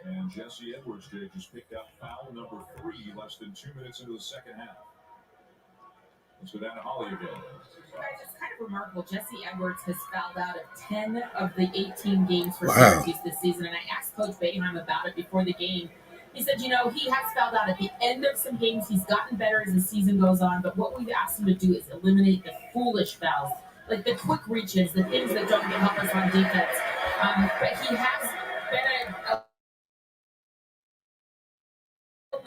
And Jesse Edwards just picked up foul number 3, less than 2 minutes into the second half. Let's go down to Holly again. Guys, it's kind of remarkable. Jesse Edwards has fouled out of 10 of the 18 games for Syracuse this season. And I asked Coach Boeheim about it before the game. He said, he has fouled out at the end of some games. He's gotten better as the season goes on. But what we've asked him to do is eliminate the foolish fouls, like the quick reaches, the things that don't help us on defense. But he has been a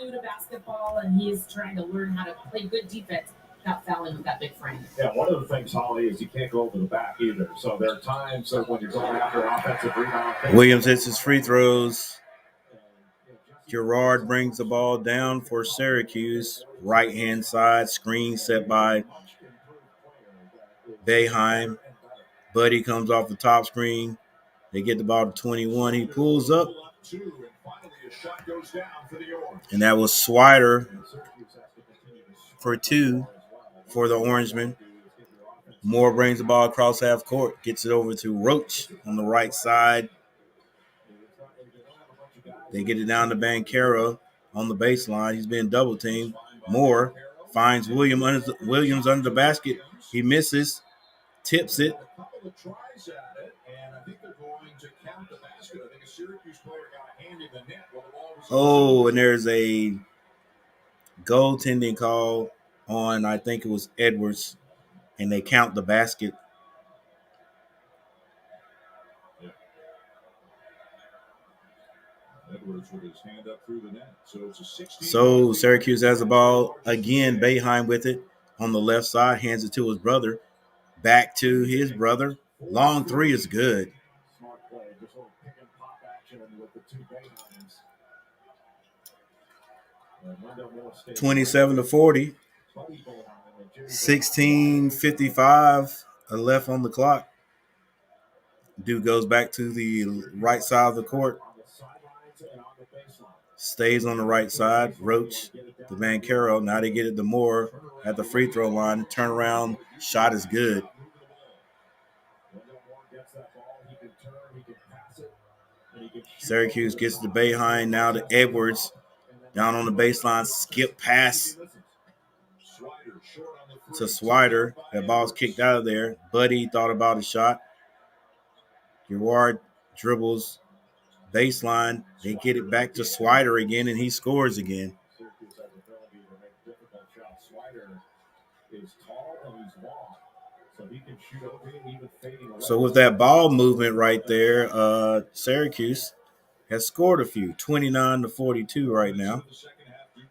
new to basketball, and he is trying to learn how to play good defense without fouling with that big frame. Yeah, one of the things, Holly, is you can't go over the back either. So there are times when you're going after an offensive rebound. Williams hits his free throws. Gerard brings the ball down for Syracuse. Right-hand side, screen set by Boeheim. Buddy comes off the top screen. They get the ball to 21. He pulls up. And that was Swider for 2 for the Orangemen. Moore brings the ball across half court, gets it over to Roach on the right side. They get it down to Banchero on the baseline. He's being double teamed. Moore finds Williams under the basket. He misses, tips it. Oh, and there's a goaltending call on, I think it was Edwards, and they count the basket. Edwards with his hand up through the net. So Syracuse has the ball again. Boeheim with it on the left side, hands it to his brother. Back to his brother. Long 3 is good. Smart play, just a little pick and pop action with the 2 Boeheims. 27-40. 16:55 left on the clock. Duke goes back to the right side of the court. Stays on the right side. Roach to Banchero. Now they get it to Moore at the free throw line. Turnaround shot is good. Syracuse gets to Boeheim. Now to Edwards. Down on the baseline. Skip pass to Swider. That ball's kicked out of there. Buddy thought about a shot. Gerard dribbles baseline. They get it back to Swider again, and he scores again. Syracuse has the ability to make difficult shots. Swider is tall and he's long, so he can shoot over even fading away. So with that ball movement right there, Syracuse has scored a few, 29-42 right now.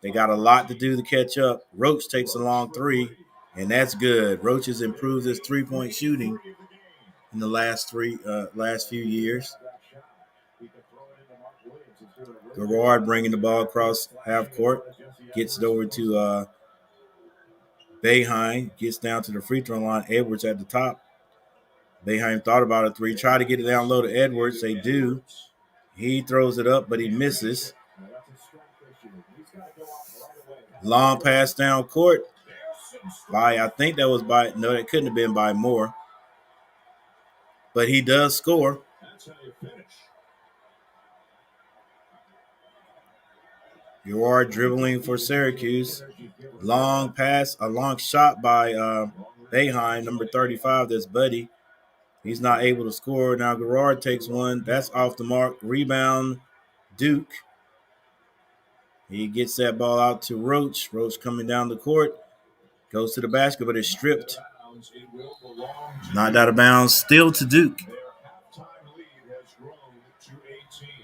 They got a lot to do to catch up. Roach takes a long 3, and that's good. Roach has improved his three-point shooting in the last few years. Gerard bringing the ball across half court, gets it over to Boeheim gets down to the free throw line. Edwards at the top. Boeheim thought about a three. Tried to get it down low to Edwards. They do. He throws it up, but he misses. Long pass down court. I think that was no, that couldn't have been by Moore. But he does score. Gerard dribbling for Syracuse. Long pass, a long shot by Boeheim, number 35, that's Buddy. He's not able to score. Now Gerard takes one. That's off the mark. Rebound, Duke. He gets that ball out to Roach. Roach coming down the court. Goes to the basket, but it's stripped. Knocked out of bounds. Still to Duke.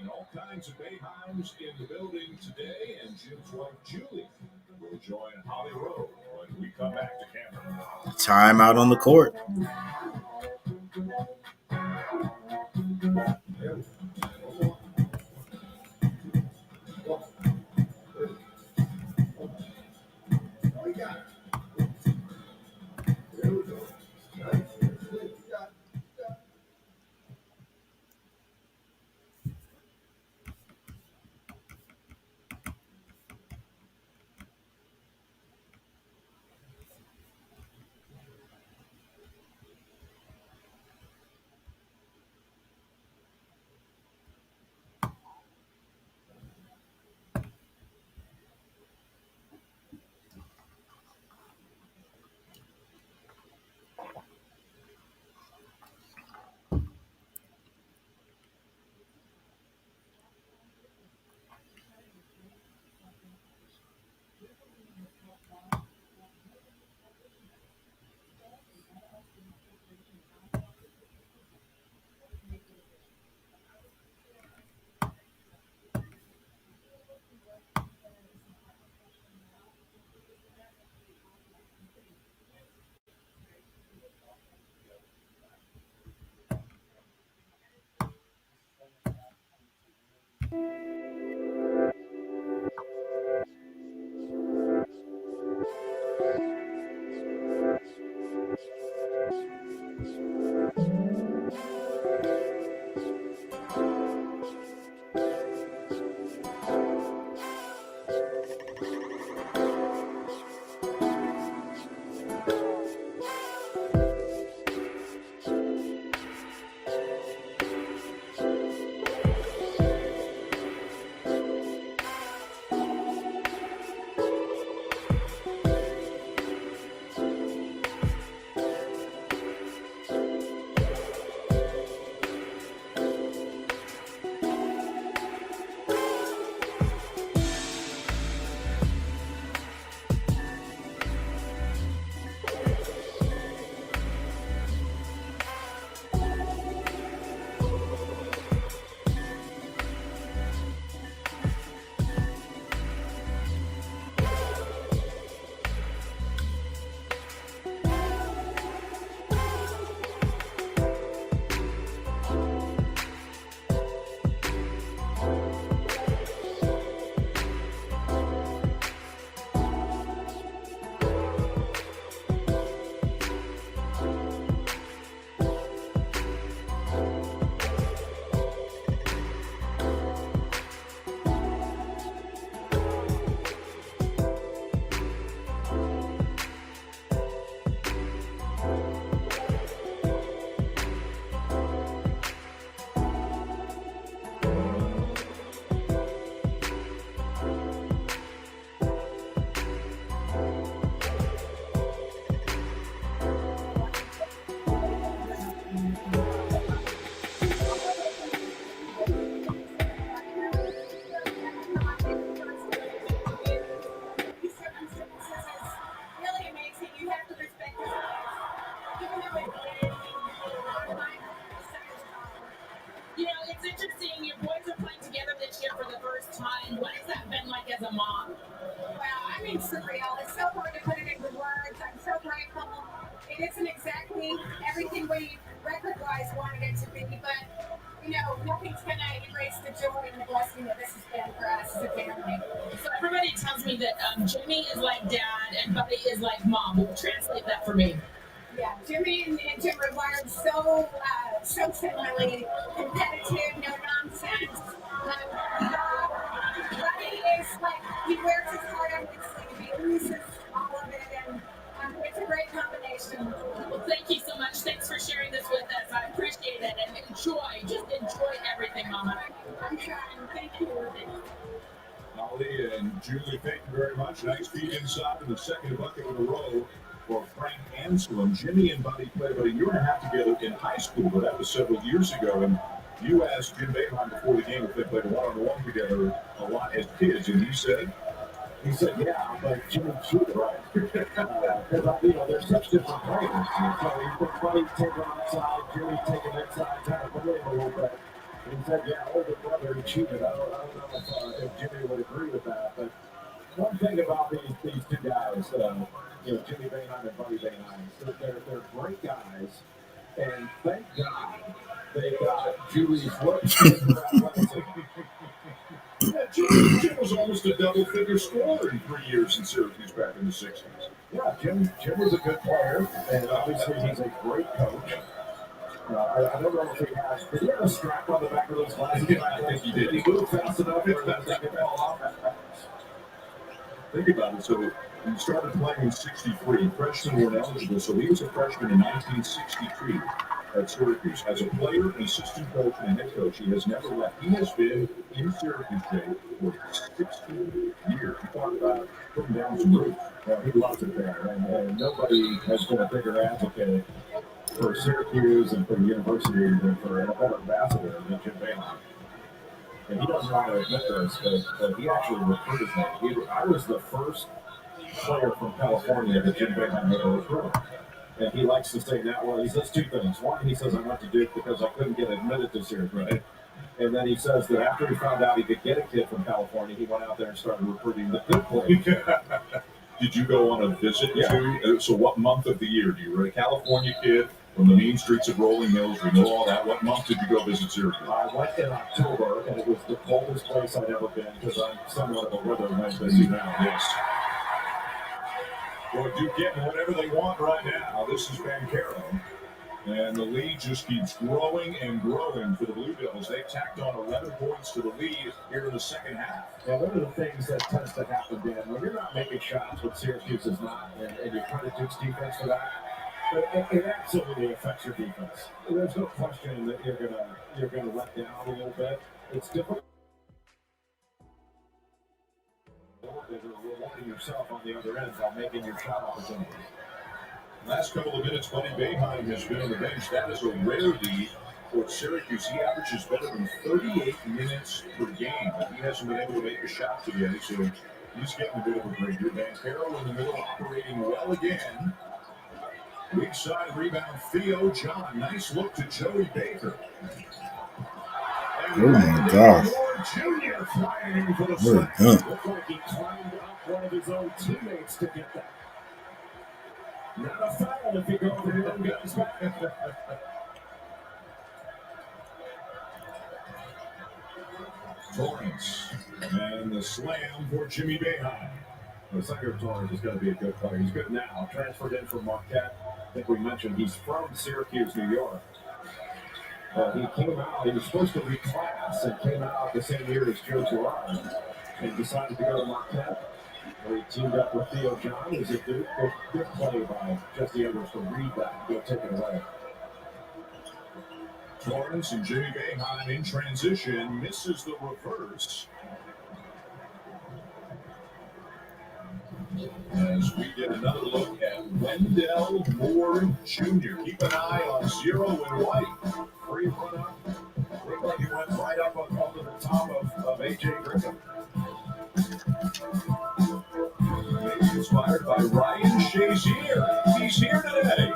All kinds of Boeheims in the building today, and Jim's wife Julie will join Holly Rowe when we come back to Cameron. Timeout on the court. Surreal. It's so hard to put it into words. I'm so grateful. It isn't exactly everything we record-wise wanted it to be, but Nothing's gonna erase the joy and the blessing that this has been for us as a family. So everybody tells me that Jimmy is like dad and Buddy is like mom. Translate that for me. Yeah, Jimmy and Jim are wired so similarly, competitive, no nonsense. Buddy is like, he wears his heart on his sleeve, he loses all of it, and it's a great combination. Well, thank you so much. Thanks for sharing this with us. I appreciate it, and just enjoy everything, Mama. I'm trying. Thank you. Holly and Julie, thank you very much. Nice feed inside in the second bucket in a row for Frank Anselm. Jimmy and Buddy played about a year and a half together in high school, but that was several years ago. And you asked Jim Boeheim before the game if they played one-on-one together a lot as kids, and he said, yeah, but Jimmy cheated, right? Because, they're such different players. So you think Buddy taking outside, Jimmy taking inside, kind of playing a little bit. And he said, yeah, older brother, he cheated. I don't know if Jimmy would agree with that. But one thing about these two guys, Jimmy Boeheim and Buddy Boeheim, they're great guys. And thank God they got Julie's looks. yeah, Jim was almost a double-figure scorer in 3 years in Syracuse back in the 60s. Yeah, Jim was a good player, and obviously he's a great coach. I don't know if he has. Did he have a strap on the back of those glasses? Yeah, I think he did. He moved fast enough for that thing to fall off. Think about it. So he started playing in 63. Freshmen weren't eligible, so he was a freshman in 1962 at Syracuse. As a player, an assistant coach, and a head coach, he has never left. He has been in Syracuse, Jay, for 16 years. He talked about putting down some roots. He loves it there, and nobody has been a bigger advocate for Syracuse and for the university and for NFL ambassador than Jim Boeheim. And he doesn't want to admit this, but he actually recruited me. I was the first player from California that Jim Boeheim ever recruited. And he likes to say now, well, he says two things. One, he says I went to Duke because I couldn't get admitted to Syracuse. Right. And then he says that after he found out he could get a kid from California, he went out there and started recruiting the good players. Did you go on a visit to? So what month of the year do you? Were a California kid from the mean streets of Rolling Hills. We know all that. What month did you go visit Syracuse? I went in October, and it was the coldest place I'd ever been because I'm somewhat of a weatherman, as you know. Yes. Well, Duke getting whatever they want right now. This is Bancaro. And the lead just keeps growing and growing for the Blue Devils. They've tacked on 11 points to the lead here in the second half. Yeah, one of the things that tends to happen, Dan, when you're not making shots, what Syracuse is not, and you credit Duke's defense for that, it absolutely affects your defense. There's no question that you're gonna let down a little bit. It's difficult. You're rewarding yourself on the other end by making your shot opportunities. Last couple of minutes, Buddy Boeheim has been on the bench. That is a rarity for Syracuse. He averages better than 38 minutes per game, but he hasn't been able to make a shot today, so he's getting a bit of a break here. Bancaro in the middle, operating well again. Weak side rebound, Theo John. Nice look to Joey Baker. Oh my gosh. Junior flying in for the What a sack. dunk. Looked like he climbed up one of his own teammates to get that. Not a foul if you go over your own guy's back. Torrance. And the slam for Jimmy Boeheim. Well, Senator Torrance is going to be a good player. He's good now. Transferred in from Marquette. I think we mentioned he's from Syracuse, New York. He came out, he was supposed to reclass and came out the same year as Joe Girard and decided to go to Marquette. Where he teamed up with Theo John. It was a good play by Jesse Edwards to read that and go take it away. Torrance and Jimmy Boeheim in transition. Misses the reverse. As we get another look at Wendell Moore Jr. Keep an eye on 0 and white. Free run up. Looked like he went right up onto the top of A.J. Griffin. Inspired by Ryan Shazier. He's here today.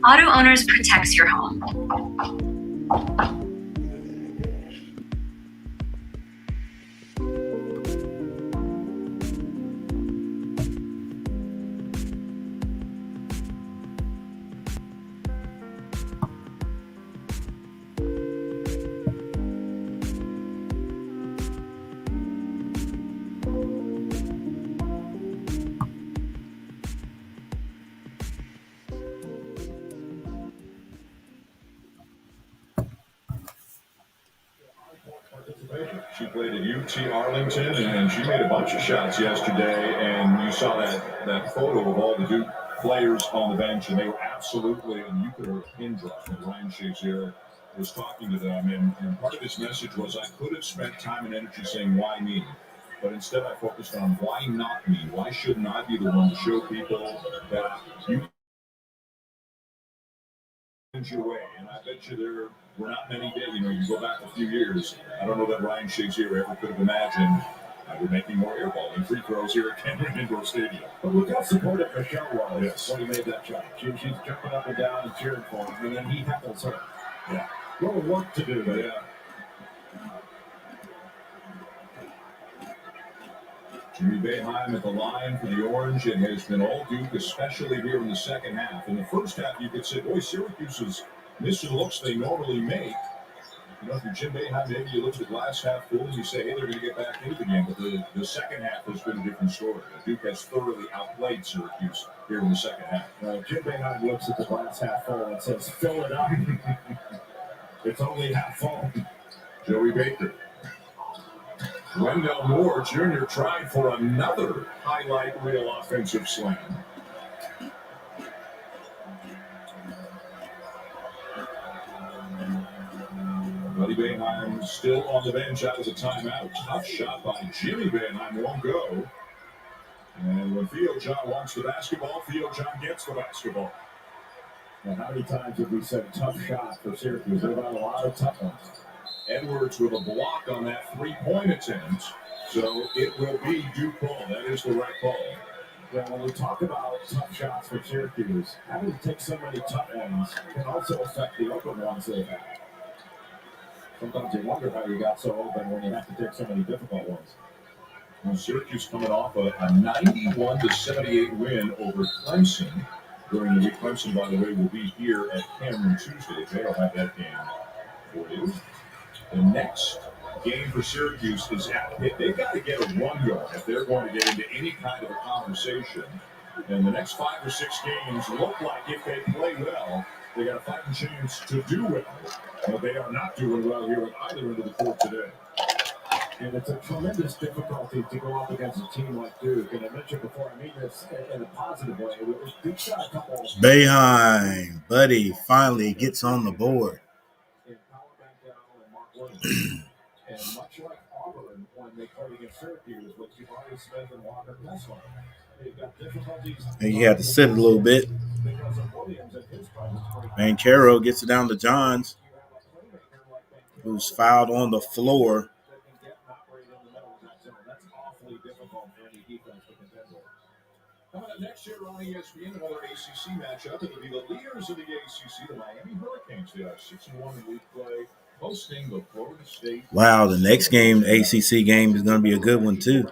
Auto Owners protects your home. She played at UT Arlington, and she made a bunch of shots yesterday. And you saw that photo of all the Duke players on the bench, and they were absolutely, and you could have pin dropped. And Ryan Shazier was talking to them, and part of his message was, I could have spent time and energy saying, why me? But instead I focused on, why not me? Why shouldn't I be the one to show people that you your way? And I bet you there were not many days, you go back a few years, I don't know that Ryan Shazier ever could have imagined we're making more air ball and free throws here at Cameron Indoor Stadium. But look how supportive Michelle was Yes. when he made that shot. She's jumping up and down and cheering for him, and then he heckles her. Yeah. Little work to do there. Yeah. Jimmy Boeheim at the line for the Orange. It has been all Duke, especially here in the second half. In the first half, you could say, boy, Syracuse is missing looks they normally make. If you're Jim Boeheim, maybe you look at the glass half full and you say, hey, they're going to get back into the game. But the second half has been a different story. Duke has thoroughly outplayed Syracuse here in the second half. Jim Boeheim looks at the glass half full and says, fill it up. It's only half full. Joey Baker. Wendell Moore Jr. tried for another highlight reel offensive slam. Buddy Boeheim still on the bench out of the timeout. Tough shot by Jimmy Boeheim, won't go. And when Theo John wants the basketball, Theo John gets the basketball. And how many times have we said tough shot for Syracuse? There are a lot of tough ones. Edwards with a block on that three-point attempt. So it will be Duke ball. That is the right call. Yeah, when we talk about tough shots for Syracuse, having to take so many tough ones can also affect the open ones they've had. Sometimes you wonder how you got so open when you have to take so many difficult ones. Well, Syracuse coming off a 91-78 win over Clemson during the week. Clemson, by the way, will be here at Cameron Tuesday. They'll have that game for you. The next game for Syracuse is at Pitt. They've got to get a run going if they're going to get into any kind of a conversation. And the next 5 or 6 games look like, if they play well, they got a fighting chance to do well. But they are not doing well here at either end of the court today. And it's a tremendous difficulty to go up against a team like Duke. And I mentioned before, I mean this in a positive way. Duke's got a couple. Boeheim, Buddy, finally gets on the board. And much like Auburn when they played against Syracuse, with Jabari Smith and Walker Kessler, they've got difficulties. And you had to sit a little bit. Because of Williams and his presence. Banchero gets it down to Johns, who's fouled on the floor. That's awfully difficult for any defense to contend with. Coming up next year on ESPN, another ACC matchup. It'll be the leaders of the ACC, the Miami Hurricanes. They are 6-1 in league play, hosting the Florida State. Wow, the next game, ACC game, is going to be a good one too.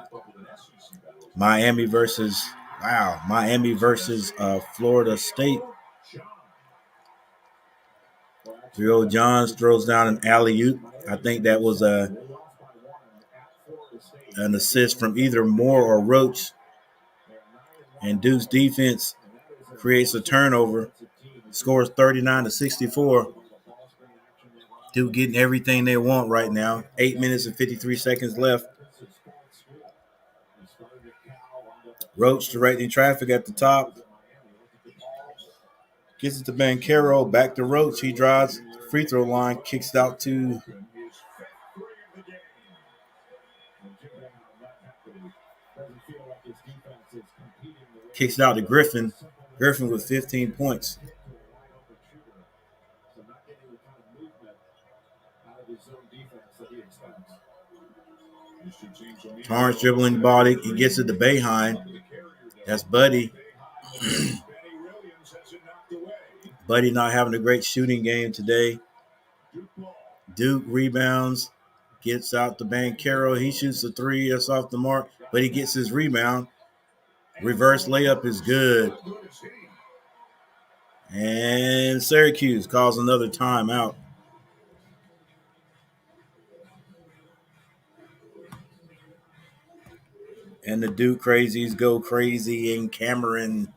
Miami versus Florida State. Rio Johns throws down an alley-oop. I think that was an assist from either Moore or Roach. And Duke's defense creates a turnover, scores 39-64. Duke getting everything they want right now. 8 minutes and 53 seconds left. Roach directing traffic at the top. Gets it to Banchero, back to Roach. He drives the free throw line, kicks it out to Griffin. Griffin with 15 points. Torrance dribbling the ball. He gets it to Boeheim. That's Buddy. Buddy not having a great shooting game today. Duke rebounds. Gets out to Banchero. He shoots a three. That's off the mark. But he gets his rebound. Reverse layup is good. And Syracuse calls another timeout. And the Duke crazies go crazy in Cameron.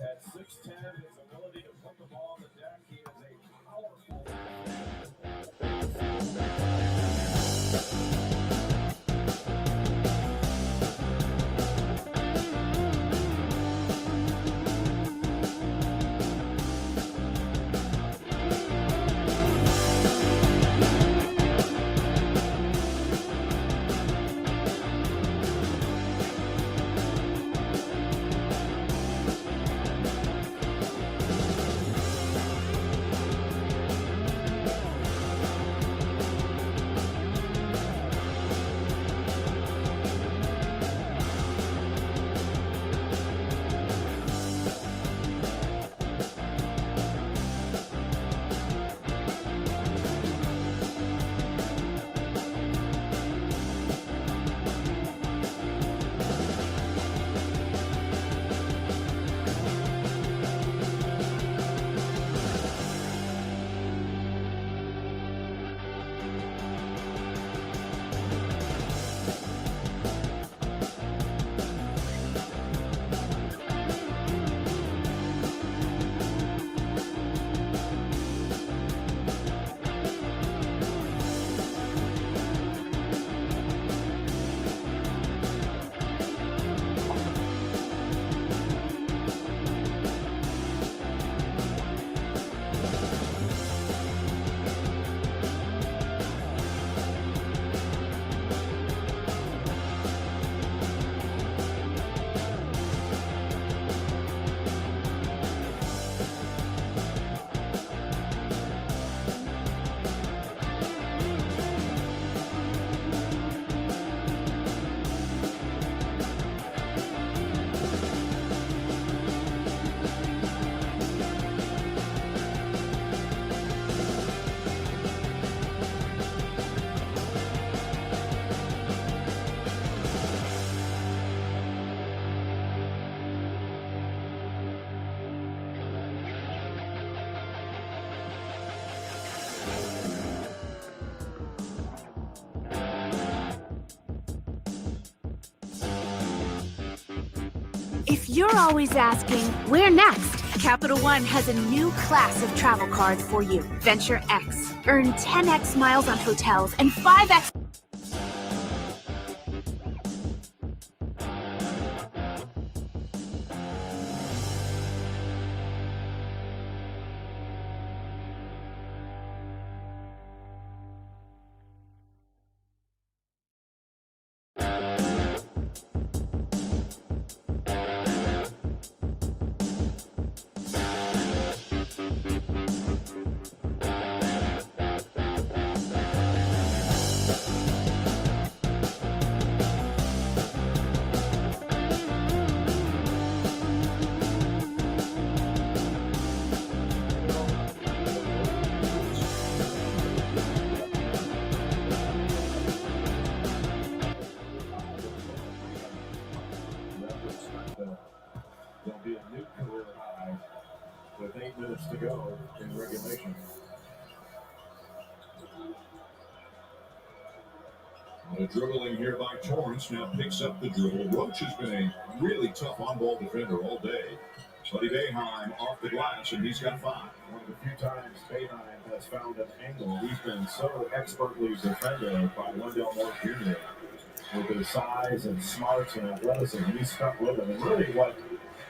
At 6'10", his ability to put the ball on the deck, he is a powerful. If you're always asking, where next? Capital One has a new class of travel card for you. Venture X. Earn 10x miles on hotels and 5x. There'll be a new career high with 8 minutes to go in regulation. The dribbling here by Torrance now picks up the dribble. Roach has been a really tough on-ball defender all day. Buddy Boeheim off the glass, and he's got 5. One of the few times Boeheim has found an angle. He's been so expertly defended by Wendell Moore Jr. with his size and smarts and athleticism. He's stuck with him. And really what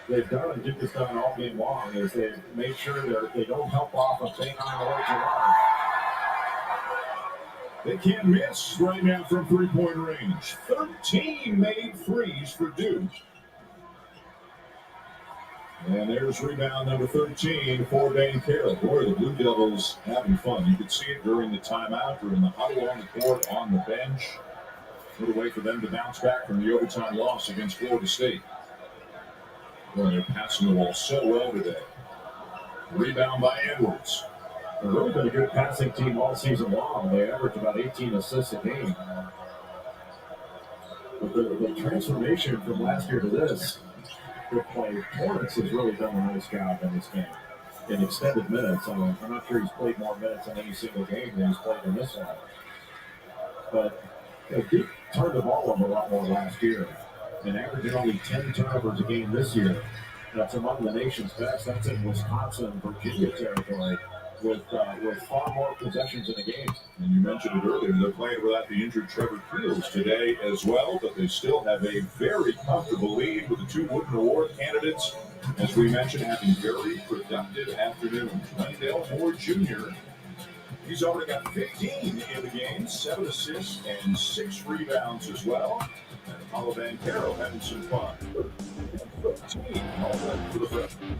they've done, and Duke has done all game long, is they've made sure they don't help off of Boeheim or Gerard. They can't miss right now from three-point range. 13 made threes for Duke. And there's rebound number 13 for Van Carroll. Boy, the Blue Devils having fun. You could see it during the timeout, during the huddle on the court, on the bench. What a way for them to bounce back from the overtime loss against Florida State. Well, they're passing the ball so well today. Rebound by Edwards. They've really been a good passing team all season long. They average about 18 assists a game. But the transformation from last year to this, good play. Torrance has really done a nice job in this game. In extended minutes, I'm not sure he's played more minutes in any single game than he's played in this one. But Duke turned the ball over a lot more last year, and averaging only 10 turnovers a game this year. That's among the nation's best. That's in Wisconsin, Virginia territory, with far more possessions in a game. And you mentioned it earlier, they're playing without the injured Trevor Fields today as well, but they still have a very comfortable lead with the 2 Wooden Award candidates, as we mentioned, having very productive afternoons. Wendell Moore Jr., he's already got 15 in the game, 7 assists and 6 rebounds as well. And Paolo Van Carroll having some fun. 15 all that for the freshman.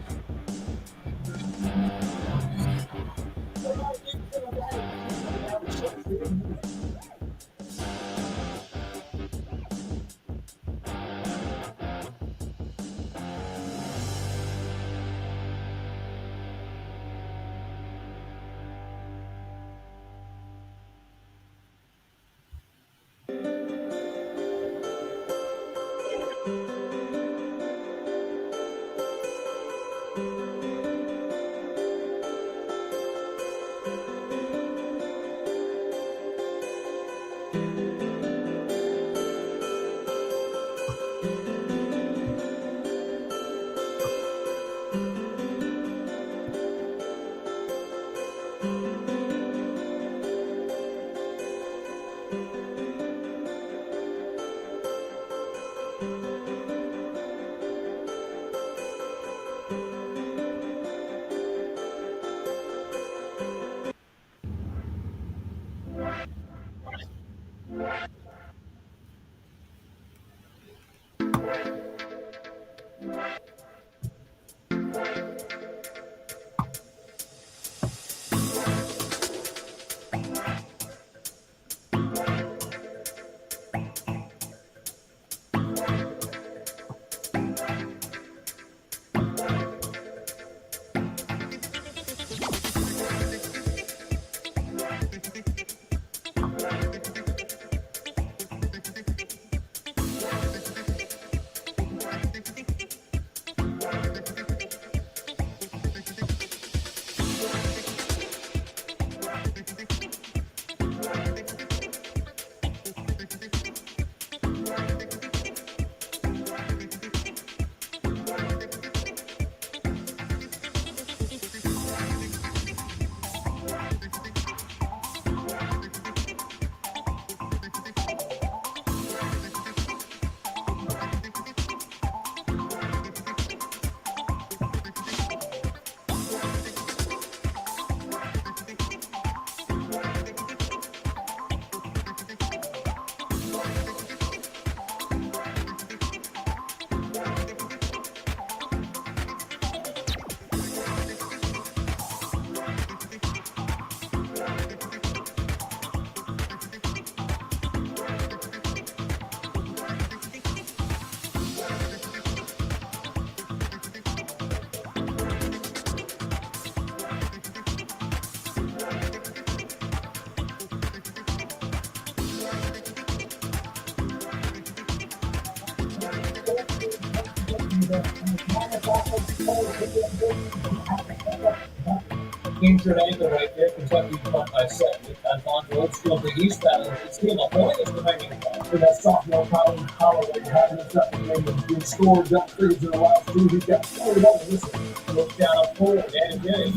Injured ankle right there. Kentucky up by 7. Alfonso Old School Big East battle. It's still a point is the main For that sophomore Colin Holloway having a second game and being scored got threes in the last two. He's got 41. Listen, look down a full and day.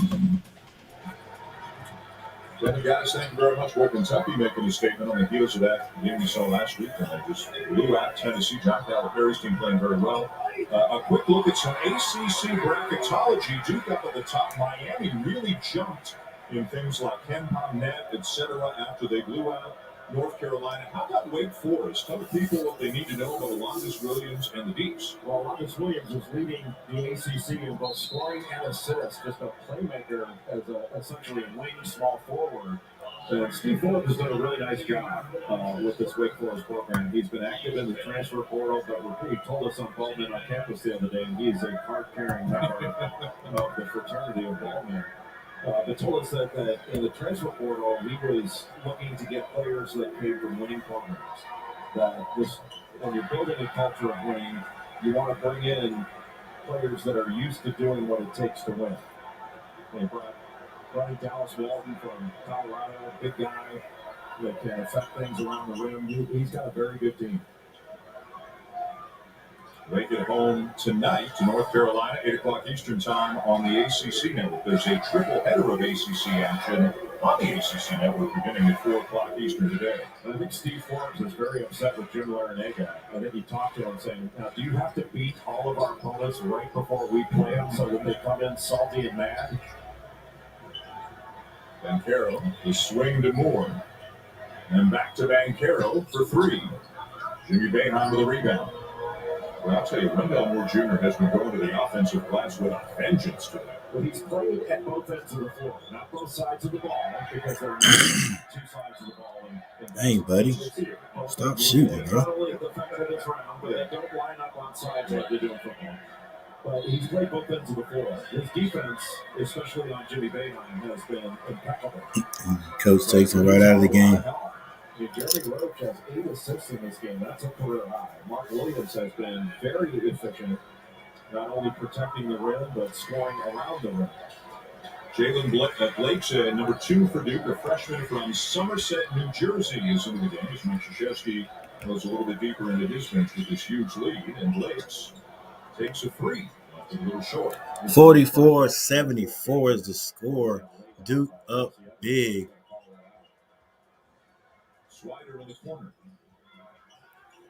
Then, guys, thank you very much. Well, Kentucky making a statement on the heels of that game we saw last week, and they just blew out Tennessee. John Calipari's team playing very well. A quick look at some ACC bracketology. Duke up at the top. Miami really jumped in things like KenPom Net, etc. after they blew out North Carolina. How about Wake Forest? Tell the people what they need to know about Alondas Williams and the Deeps. Well, Alondas Williams is leading the ACC in both scoring and assists, just a playmaker as essentially a wing small forward. And Steve Forbes has done a really nice job with this Wake Forest program. He's been active in the transfer portal, but he told us on Baldwin on campus the other day, and he's a card-carrying member of the fraternity of Baldwin. They told us that in the transfer portal, he was looking to get players that came from winning programs. That when you're building a culture of winning, you want to bring in players that are used to doing what it takes to win. They brought Dallas Walton from Colorado, big guy that can affect things around the rim. He's got a very good team. They get home tonight to North Carolina, 8 o'clock Eastern time on the ACC Network. There's a triple header of ACC action on the ACC Network beginning at 4 o'clock Eastern today. I think Steve Forbes is very upset with Jim Larinaga. I think he talked to him saying, now, do you have to beat all of our opponents right before we play them so that they come in salty and mad? Banchero, the swing to Moore. And back to Banchero for 3. Jimmy Boeheim with a rebound. Well, I'll tell you, Wendell Moore Jr. has been going to the offensive glass with a vengeance today. Well, he's played at both ends of the floor, not both sides of the ball, because there are two sides of the ball. Dang, buddy. Stop shooting, bro. Not only the fact that it's round, but they don't line up on sides like they do in football. But he's played both ends of the floor. His defense, especially on Jimmy Boeheim, has been impeccable. Coach takes him right out of the game. Jeremy Roach has 8 assists in this game. That's a career high. Mark Williams has been very efficient, not only protecting the rim, but scoring around the rim. Jalen Blake's number 2 for Duke, a freshman from Somerset, New Jersey, is in the game. As Mike Krzyzewski goes a little bit deeper into his bench with this huge lead, and Blake's takes a 3. A little short. 44-74 is the score. Duke up big. Swider in the corner.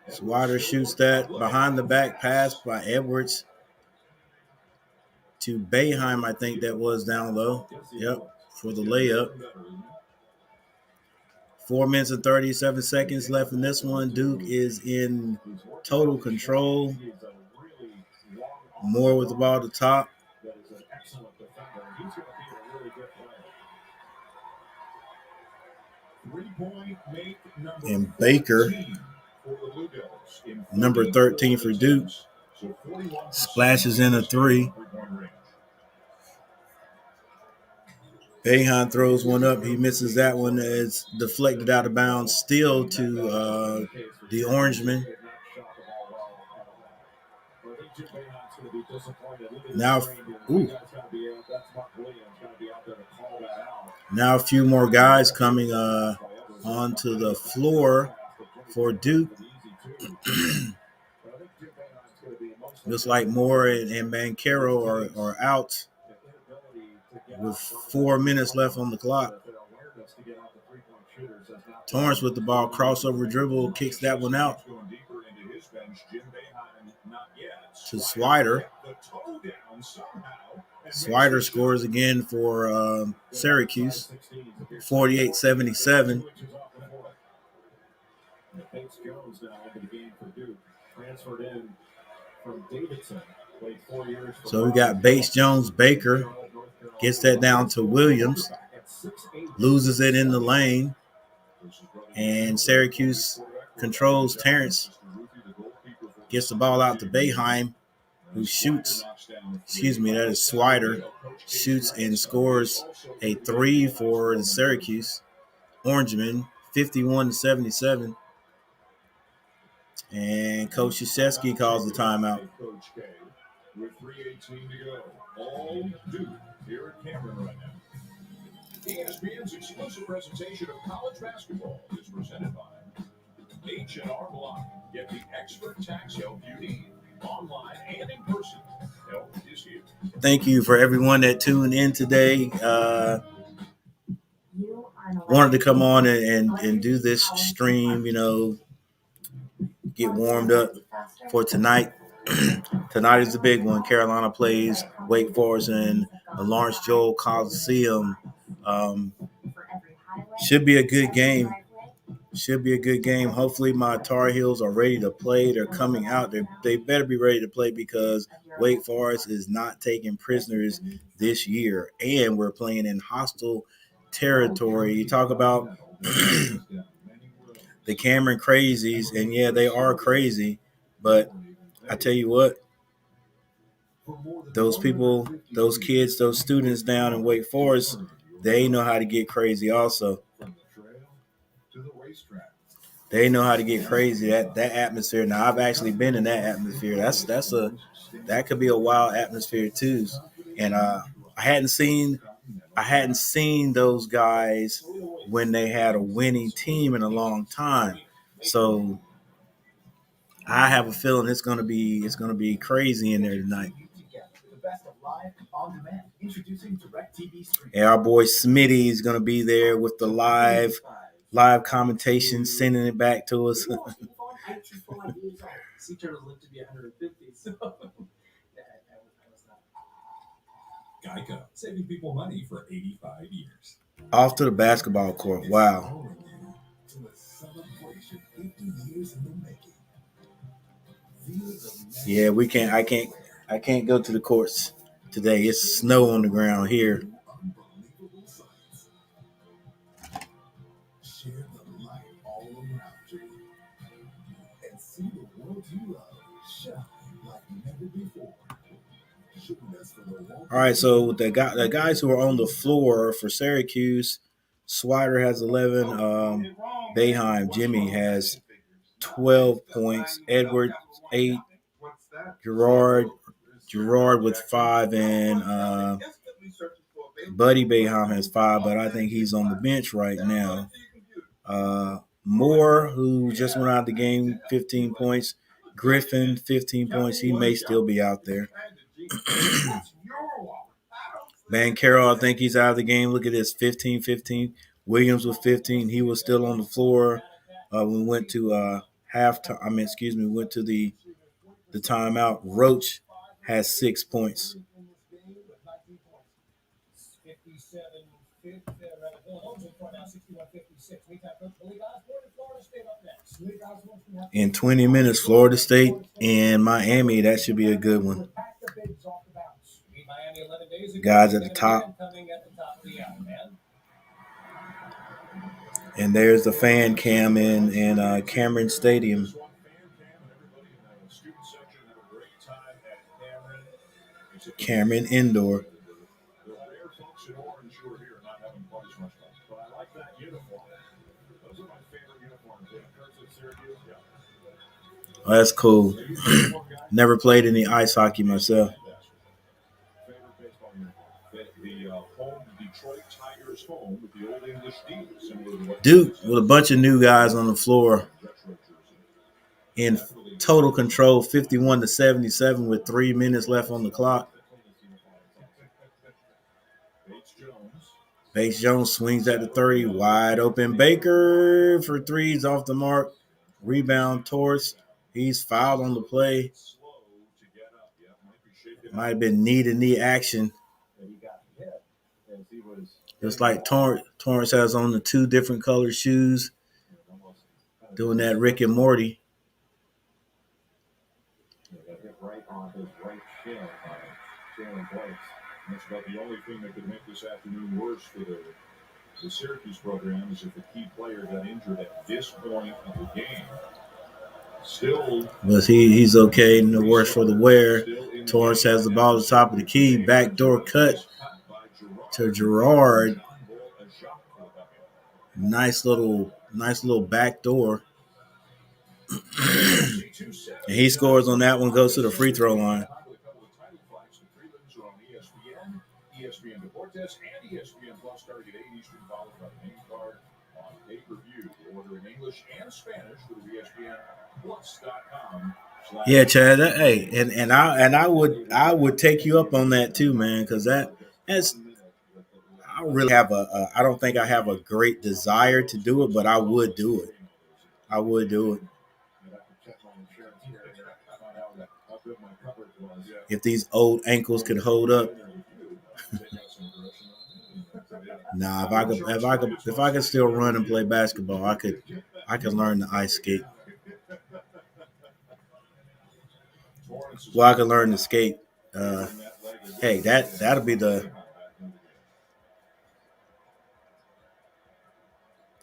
Swider shoots that behind the back pass by Edwards to Boeheim, I think that was down low. Yep, for the layup. 4 minutes and 37 seconds left in this one. Duke is in total control. Moore with the ball at the top. And Baker, number 13 for Duke, splashes in a 3. Boeheim throws one up. He misses that one. It's deflected out of bounds. Still to the Orangemen. Now a few more guys coming onto the floor for Duke. Looks like Moore and Banchero are out with 4 minutes left on the clock. Torrance with the ball, crossover dribble, kicks that one out to Swider. Swider scores again for Syracuse, 48-77. So we got Bates, Jones, Baker. Gets that down to Williams. Loses it in the lane. And Syracuse controls Terrence. Gets the ball out to Boeheim, who shoots. That is Swider. Shoots and scores a 3 for the Syracuse Orangemen, 51-77. And Coach Krzyzewski calls the timeout. with 3:18 to go. All Duke here at Cameron right now. ESPN's exclusive presentation of college basketball is presented by H&R Block. Get the expert tax help you need, online and in person. Help is here. Thank you for everyone that tuned in today. Wanted to come on and do this stream, get warmed up for tonight. Tonight is the big one. Carolina plays Wake Forest in the Lawrence Joel Coliseum. Should be a good game. Hopefully my Tar Heels are ready to play. They're coming out. They better be ready to play because Wake Forest is not taking prisoners this year. And we're playing in hostile territory. You talk about the Cameron crazies, and yeah, they are crazy. But I tell you what, those people, those kids, those students down in Wake Forest, they know how to get crazy also. They know how to get crazy. That atmosphere. Now I've actually been in that atmosphere. That could be a wild atmosphere too. And I hadn't seen those guys when they had a winning team in a long time. So I have a feeling it's gonna be crazy in there tonight. And our boy Smitty is gonna be there with the live commentation, sending it back to us. Geico, saving people money for 85 years. Off to the basketball court. Wow. Yeah, we can't. I can't go to the courts today. It's snow on the ground here. Share the light all around you and see the world you love shine like never before. All right, so the guys who are on the floor for Syracuse, Swider has 11. Boeheim, Jimmy has 12 points. Edwards 8. Gerard with 5, and Buddy Boeheim has 5, but I think he's on the bench right now. Moore, who just went out of the game, 15 points. Griffin, 15 points. He may still be out there. Carroll, I think he's out of the game. Look at this, 15. Williams with 15. He was still on the floor. We went to halftime. We went to the timeout. Roach has 6 points. In 20 minutes, Florida State and Miami. That should be a good one. Guys at the top. And there's the fan cam in Cameron Stadium. Cameron Indoor. Oh, that's cool. Never played any ice hockey myself. Duke with a bunch of new guys on the floor in total control, 51-77 with 3 minutes left on the clock. Bates Jones swings at the 30, wide open. Baker for threes off the mark. Rebound Torres. He's fouled on the play. Might have been knee-to-knee action. Just like Torrance has on the 2 different colored shoes. Doing that Rick and Morty. That's about the only thing that could make this afternoon worse for the Syracuse program is if the key player got injured at this point of the game. Still, but he's okay. No worse for the wear. Torrance has the ball at the top of the key. Backdoor cut to Gerard. Nice little backdoor. And he scores on that one. Goes to the free throw line. contest and ESPN Plus starting at 8 Eastern, followed by the main card on pay-per-view. Order in English and Spanish through ESPNplus.com. Yeah, Chad. Hey, and I would take you up on that too, man, because that's I don't really have I don't think I have a great desire to do it, but I would do it. I would do it. If these old ankles could hold up. Nah, if I could still run and play basketball, I could learn the ice skate. Well, I could learn to skate. Hey, that'll be the.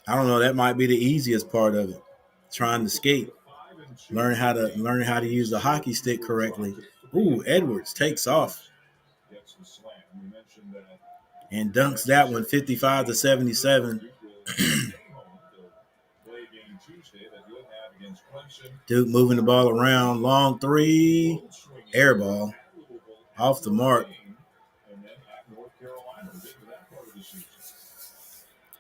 I don't know. That might be the easiest part of it. Trying to skate, learn how to use the hockey stick correctly. Ooh, Edwards takes off and dunks that one 55-77. Duke moving the ball around, long three, air ball, off the mark.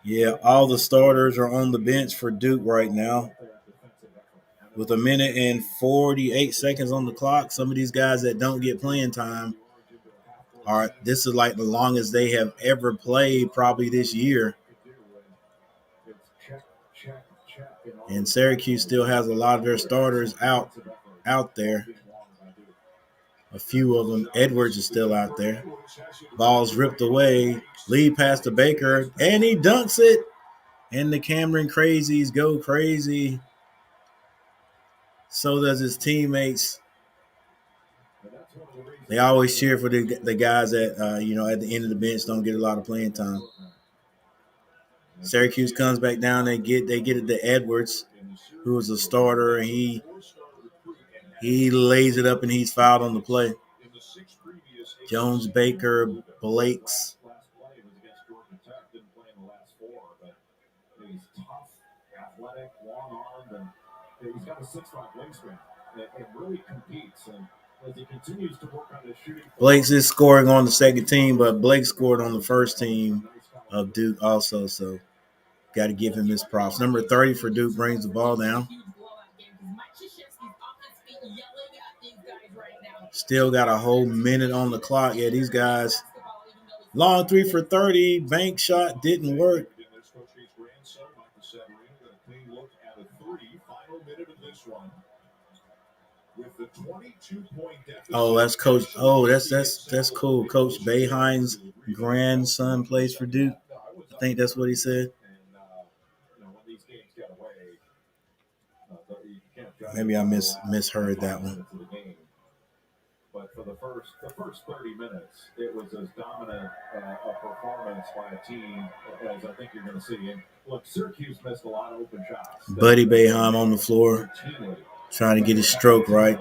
Yeah, all the starters are on the bench for Duke right now. With a minute and 48 seconds on the clock, some of these guys that don't get playing time this is like the longest they have ever played probably this year. And Syracuse still has a lot of their starters out there. A few of them. Edwards is still out there. Ball's ripped away. Lead pass to Baker, and he dunks it. And the Cameron Crazies go crazy. So does his teammates. They always cheer for the guys that, at the end of the bench don't get a lot of playing time. Syracuse comes back down. They get it to Edwards, who was a starter, and he lays it up and he's fouled on the play. Jones, Baker, Blakes. He's got a 6'5" wingspan and really competes. And as he continues to work on his shooting, Blakes is scoring on the second team, but Blake scored on the first team of Duke also. So got to give him his props. Number 30 for Duke brings the ball down. Still got a whole minute on the clock. Yeah, these guys. Long three for 30. Bank shot didn't work. Oh, that's Coach. Oh, that's cool. Coach Boeheim's grandson plays for Duke. I think that's what he said. Maybe I misheard that one. But for the first 30 minutes, it was as dominant a performance by a team as I think you're going to see. And look, Syracuse missed a lot of open shots. Buddy Boeheim on the floor, trying to get his stroke right.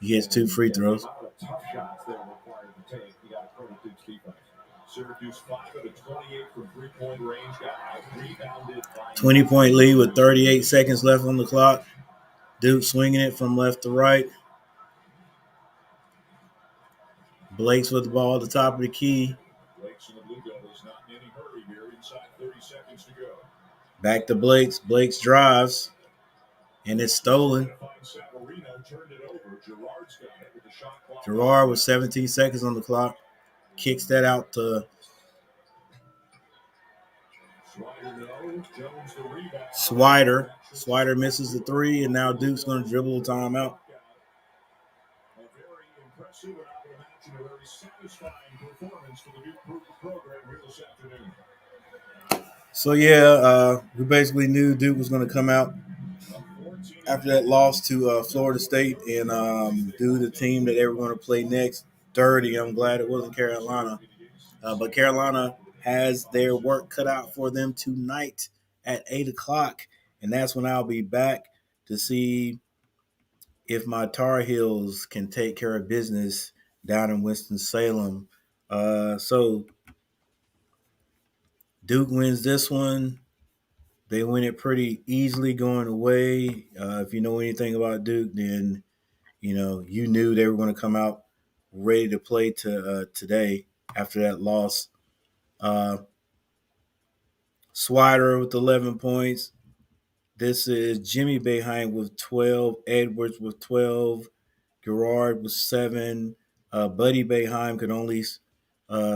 He gets 2 free throws. Tough shots that were required to take. You got to credit Duke's defense. Syracuse 5 out of 28 from three-point range. Got out-rebounded. 20-point lead with 38 seconds left on the clock. Duke swinging it from left to right. Blake's with the ball at the top of the key. Blake's in the blue devils, not in any hurry here. Inside 30 seconds to go. Back to Blake's. Blake's drives, and it's stolen. Gerard with 17 seconds on the clock. Kicks that out to Swider. Swider misses the 3, and now Duke's going to dribble a timeout. Very satisfying performance for the Duke program here this afternoon. So, yeah, we basically knew Duke was going to come out after that loss to Florida State and do the team that they were going to play next dirty. I'm glad it wasn't Carolina. But Carolina has their work cut out for them tonight at 8 o'clock, and that's when I'll be back to see if my Tar Heels can take care of business down in Winston-Salem. So Duke wins this one. They win it pretty easily going away. If you know anything about Duke, then you knew they were going to come out ready to play today. after that loss. Swider with 11 points. This is Jimmy Boeheim with 12, Edwards with 12, Gerard with 7. Buddy Boeheim could only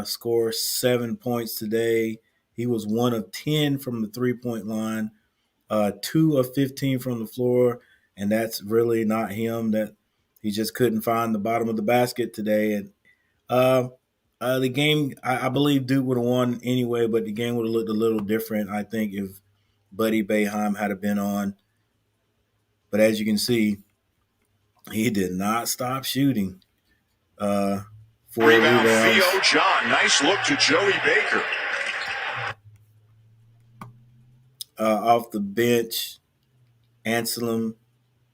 score 7 points today. He was 1 of 10 from the three-point line, 2 of 15 from the floor, and that's really not him. That he just couldn't find the bottom of the basket today. And the game, I believe Duke would have won anyway, but the game would have looked a little different, I think, if Buddy Boeheim had been on. But as you can see, he did not stop shooting. Rebound, Theo John. Nice look to Joey Baker. Off the bench, Anselm,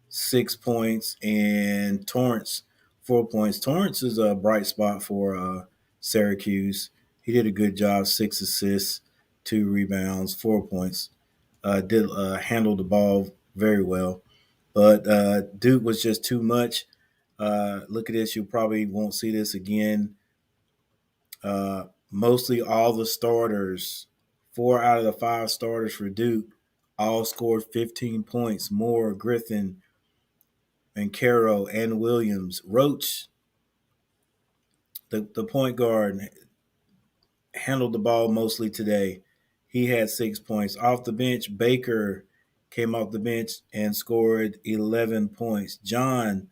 6 points, and Torrance, 4 points. Torrance is a bright spot for Syracuse. He did a good job, 6 assists, 2 rebounds, 4 points. Did handle the ball very well. But Duke was just too much. Look at this. You probably won't see this again. Mostly all the starters, 4 out of the 5 starters for Duke, all scored 15 points. Moore, Griffin, and Caro, and Williams. Roach, the point guard, handled the ball mostly today. He had 6 points. Off the bench, Baker came off the bench and scored 11 points. John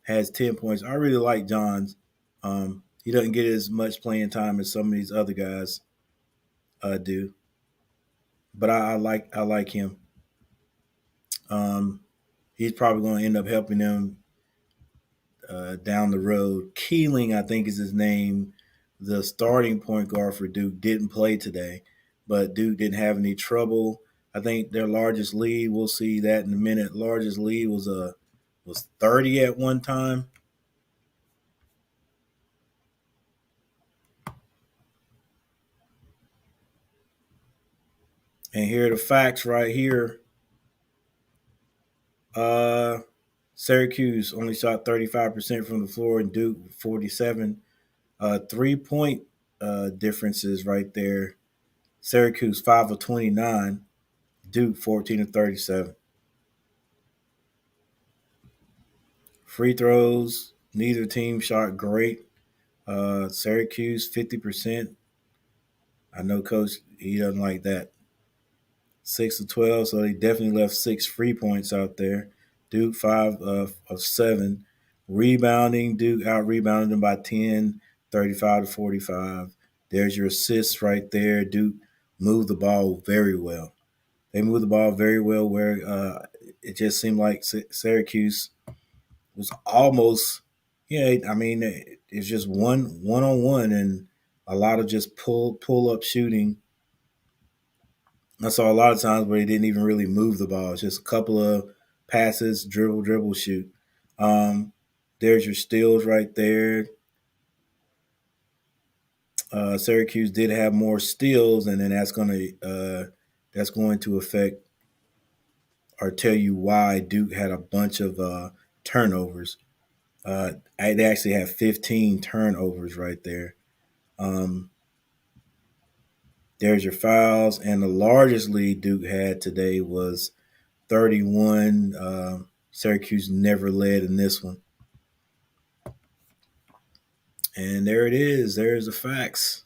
has 10 points. I really like John's. He doesn't get as much playing time as some of these other guys do, but I like him. He's probably going to end up helping them down the road. Keeling, I think, is his name. The starting point guard for Duke didn't play today, but Duke didn't have any trouble. I think their largest lead, we'll see that in a minute. Largest lead was 30 at one time. And here are the facts right here. Syracuse only shot 35% from the floor, and Duke 47. 3-point differences right there. Syracuse 5 of 29, Duke 14 of 37. Free throws, neither team shot great. Syracuse 50%. I know Coach, he doesn't like that. 6 of 12, so they definitely left 6 free points out there. Duke 5 of 7. Rebounding, Duke out-rebounded them by 10, 35 to 45. There's your assists right there. Duke moved the ball very well. They moved the ball very well where it just seemed like Syracuse was almost, it's just one-on-one and a lot of just pull-up shooting. I saw a lot of times where he didn't even really move the ball. It's just a couple of passes, dribble, shoot. There's your steals right there. Syracuse did have more steals, and then that's going to affect or tell you why Duke had a bunch of turnovers. They actually had 15 turnovers right there. There's your fouls, and the largest lead Duke had today was 31. Syracuse never led in this one. And there it is. There's the facts.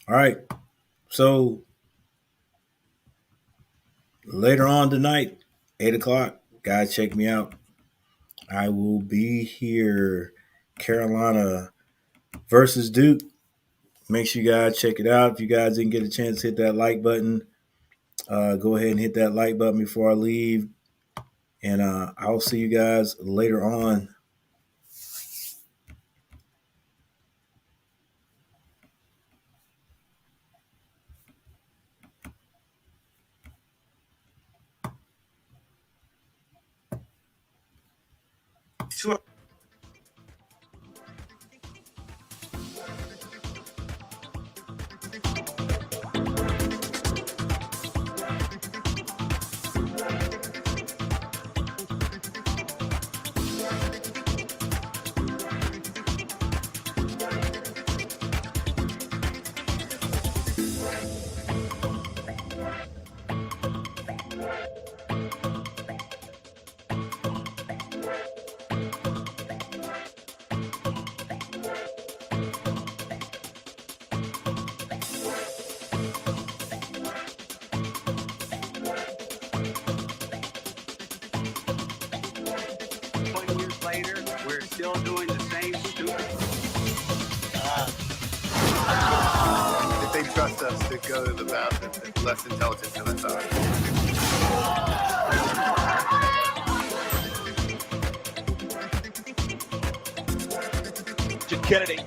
All right. So later on tonight, 8 o'clock, guys, check me out. I will be here. Carolina versus Duke. Make sure you guys check it out. If you guys didn't get a chance to hit that like button, go ahead and hit that like button before I leave. And I'll see you guys later on. Later, we're still doing the same stupid. If they trust us to go to the bathroom, it's less intelligent than I thought. Kennedy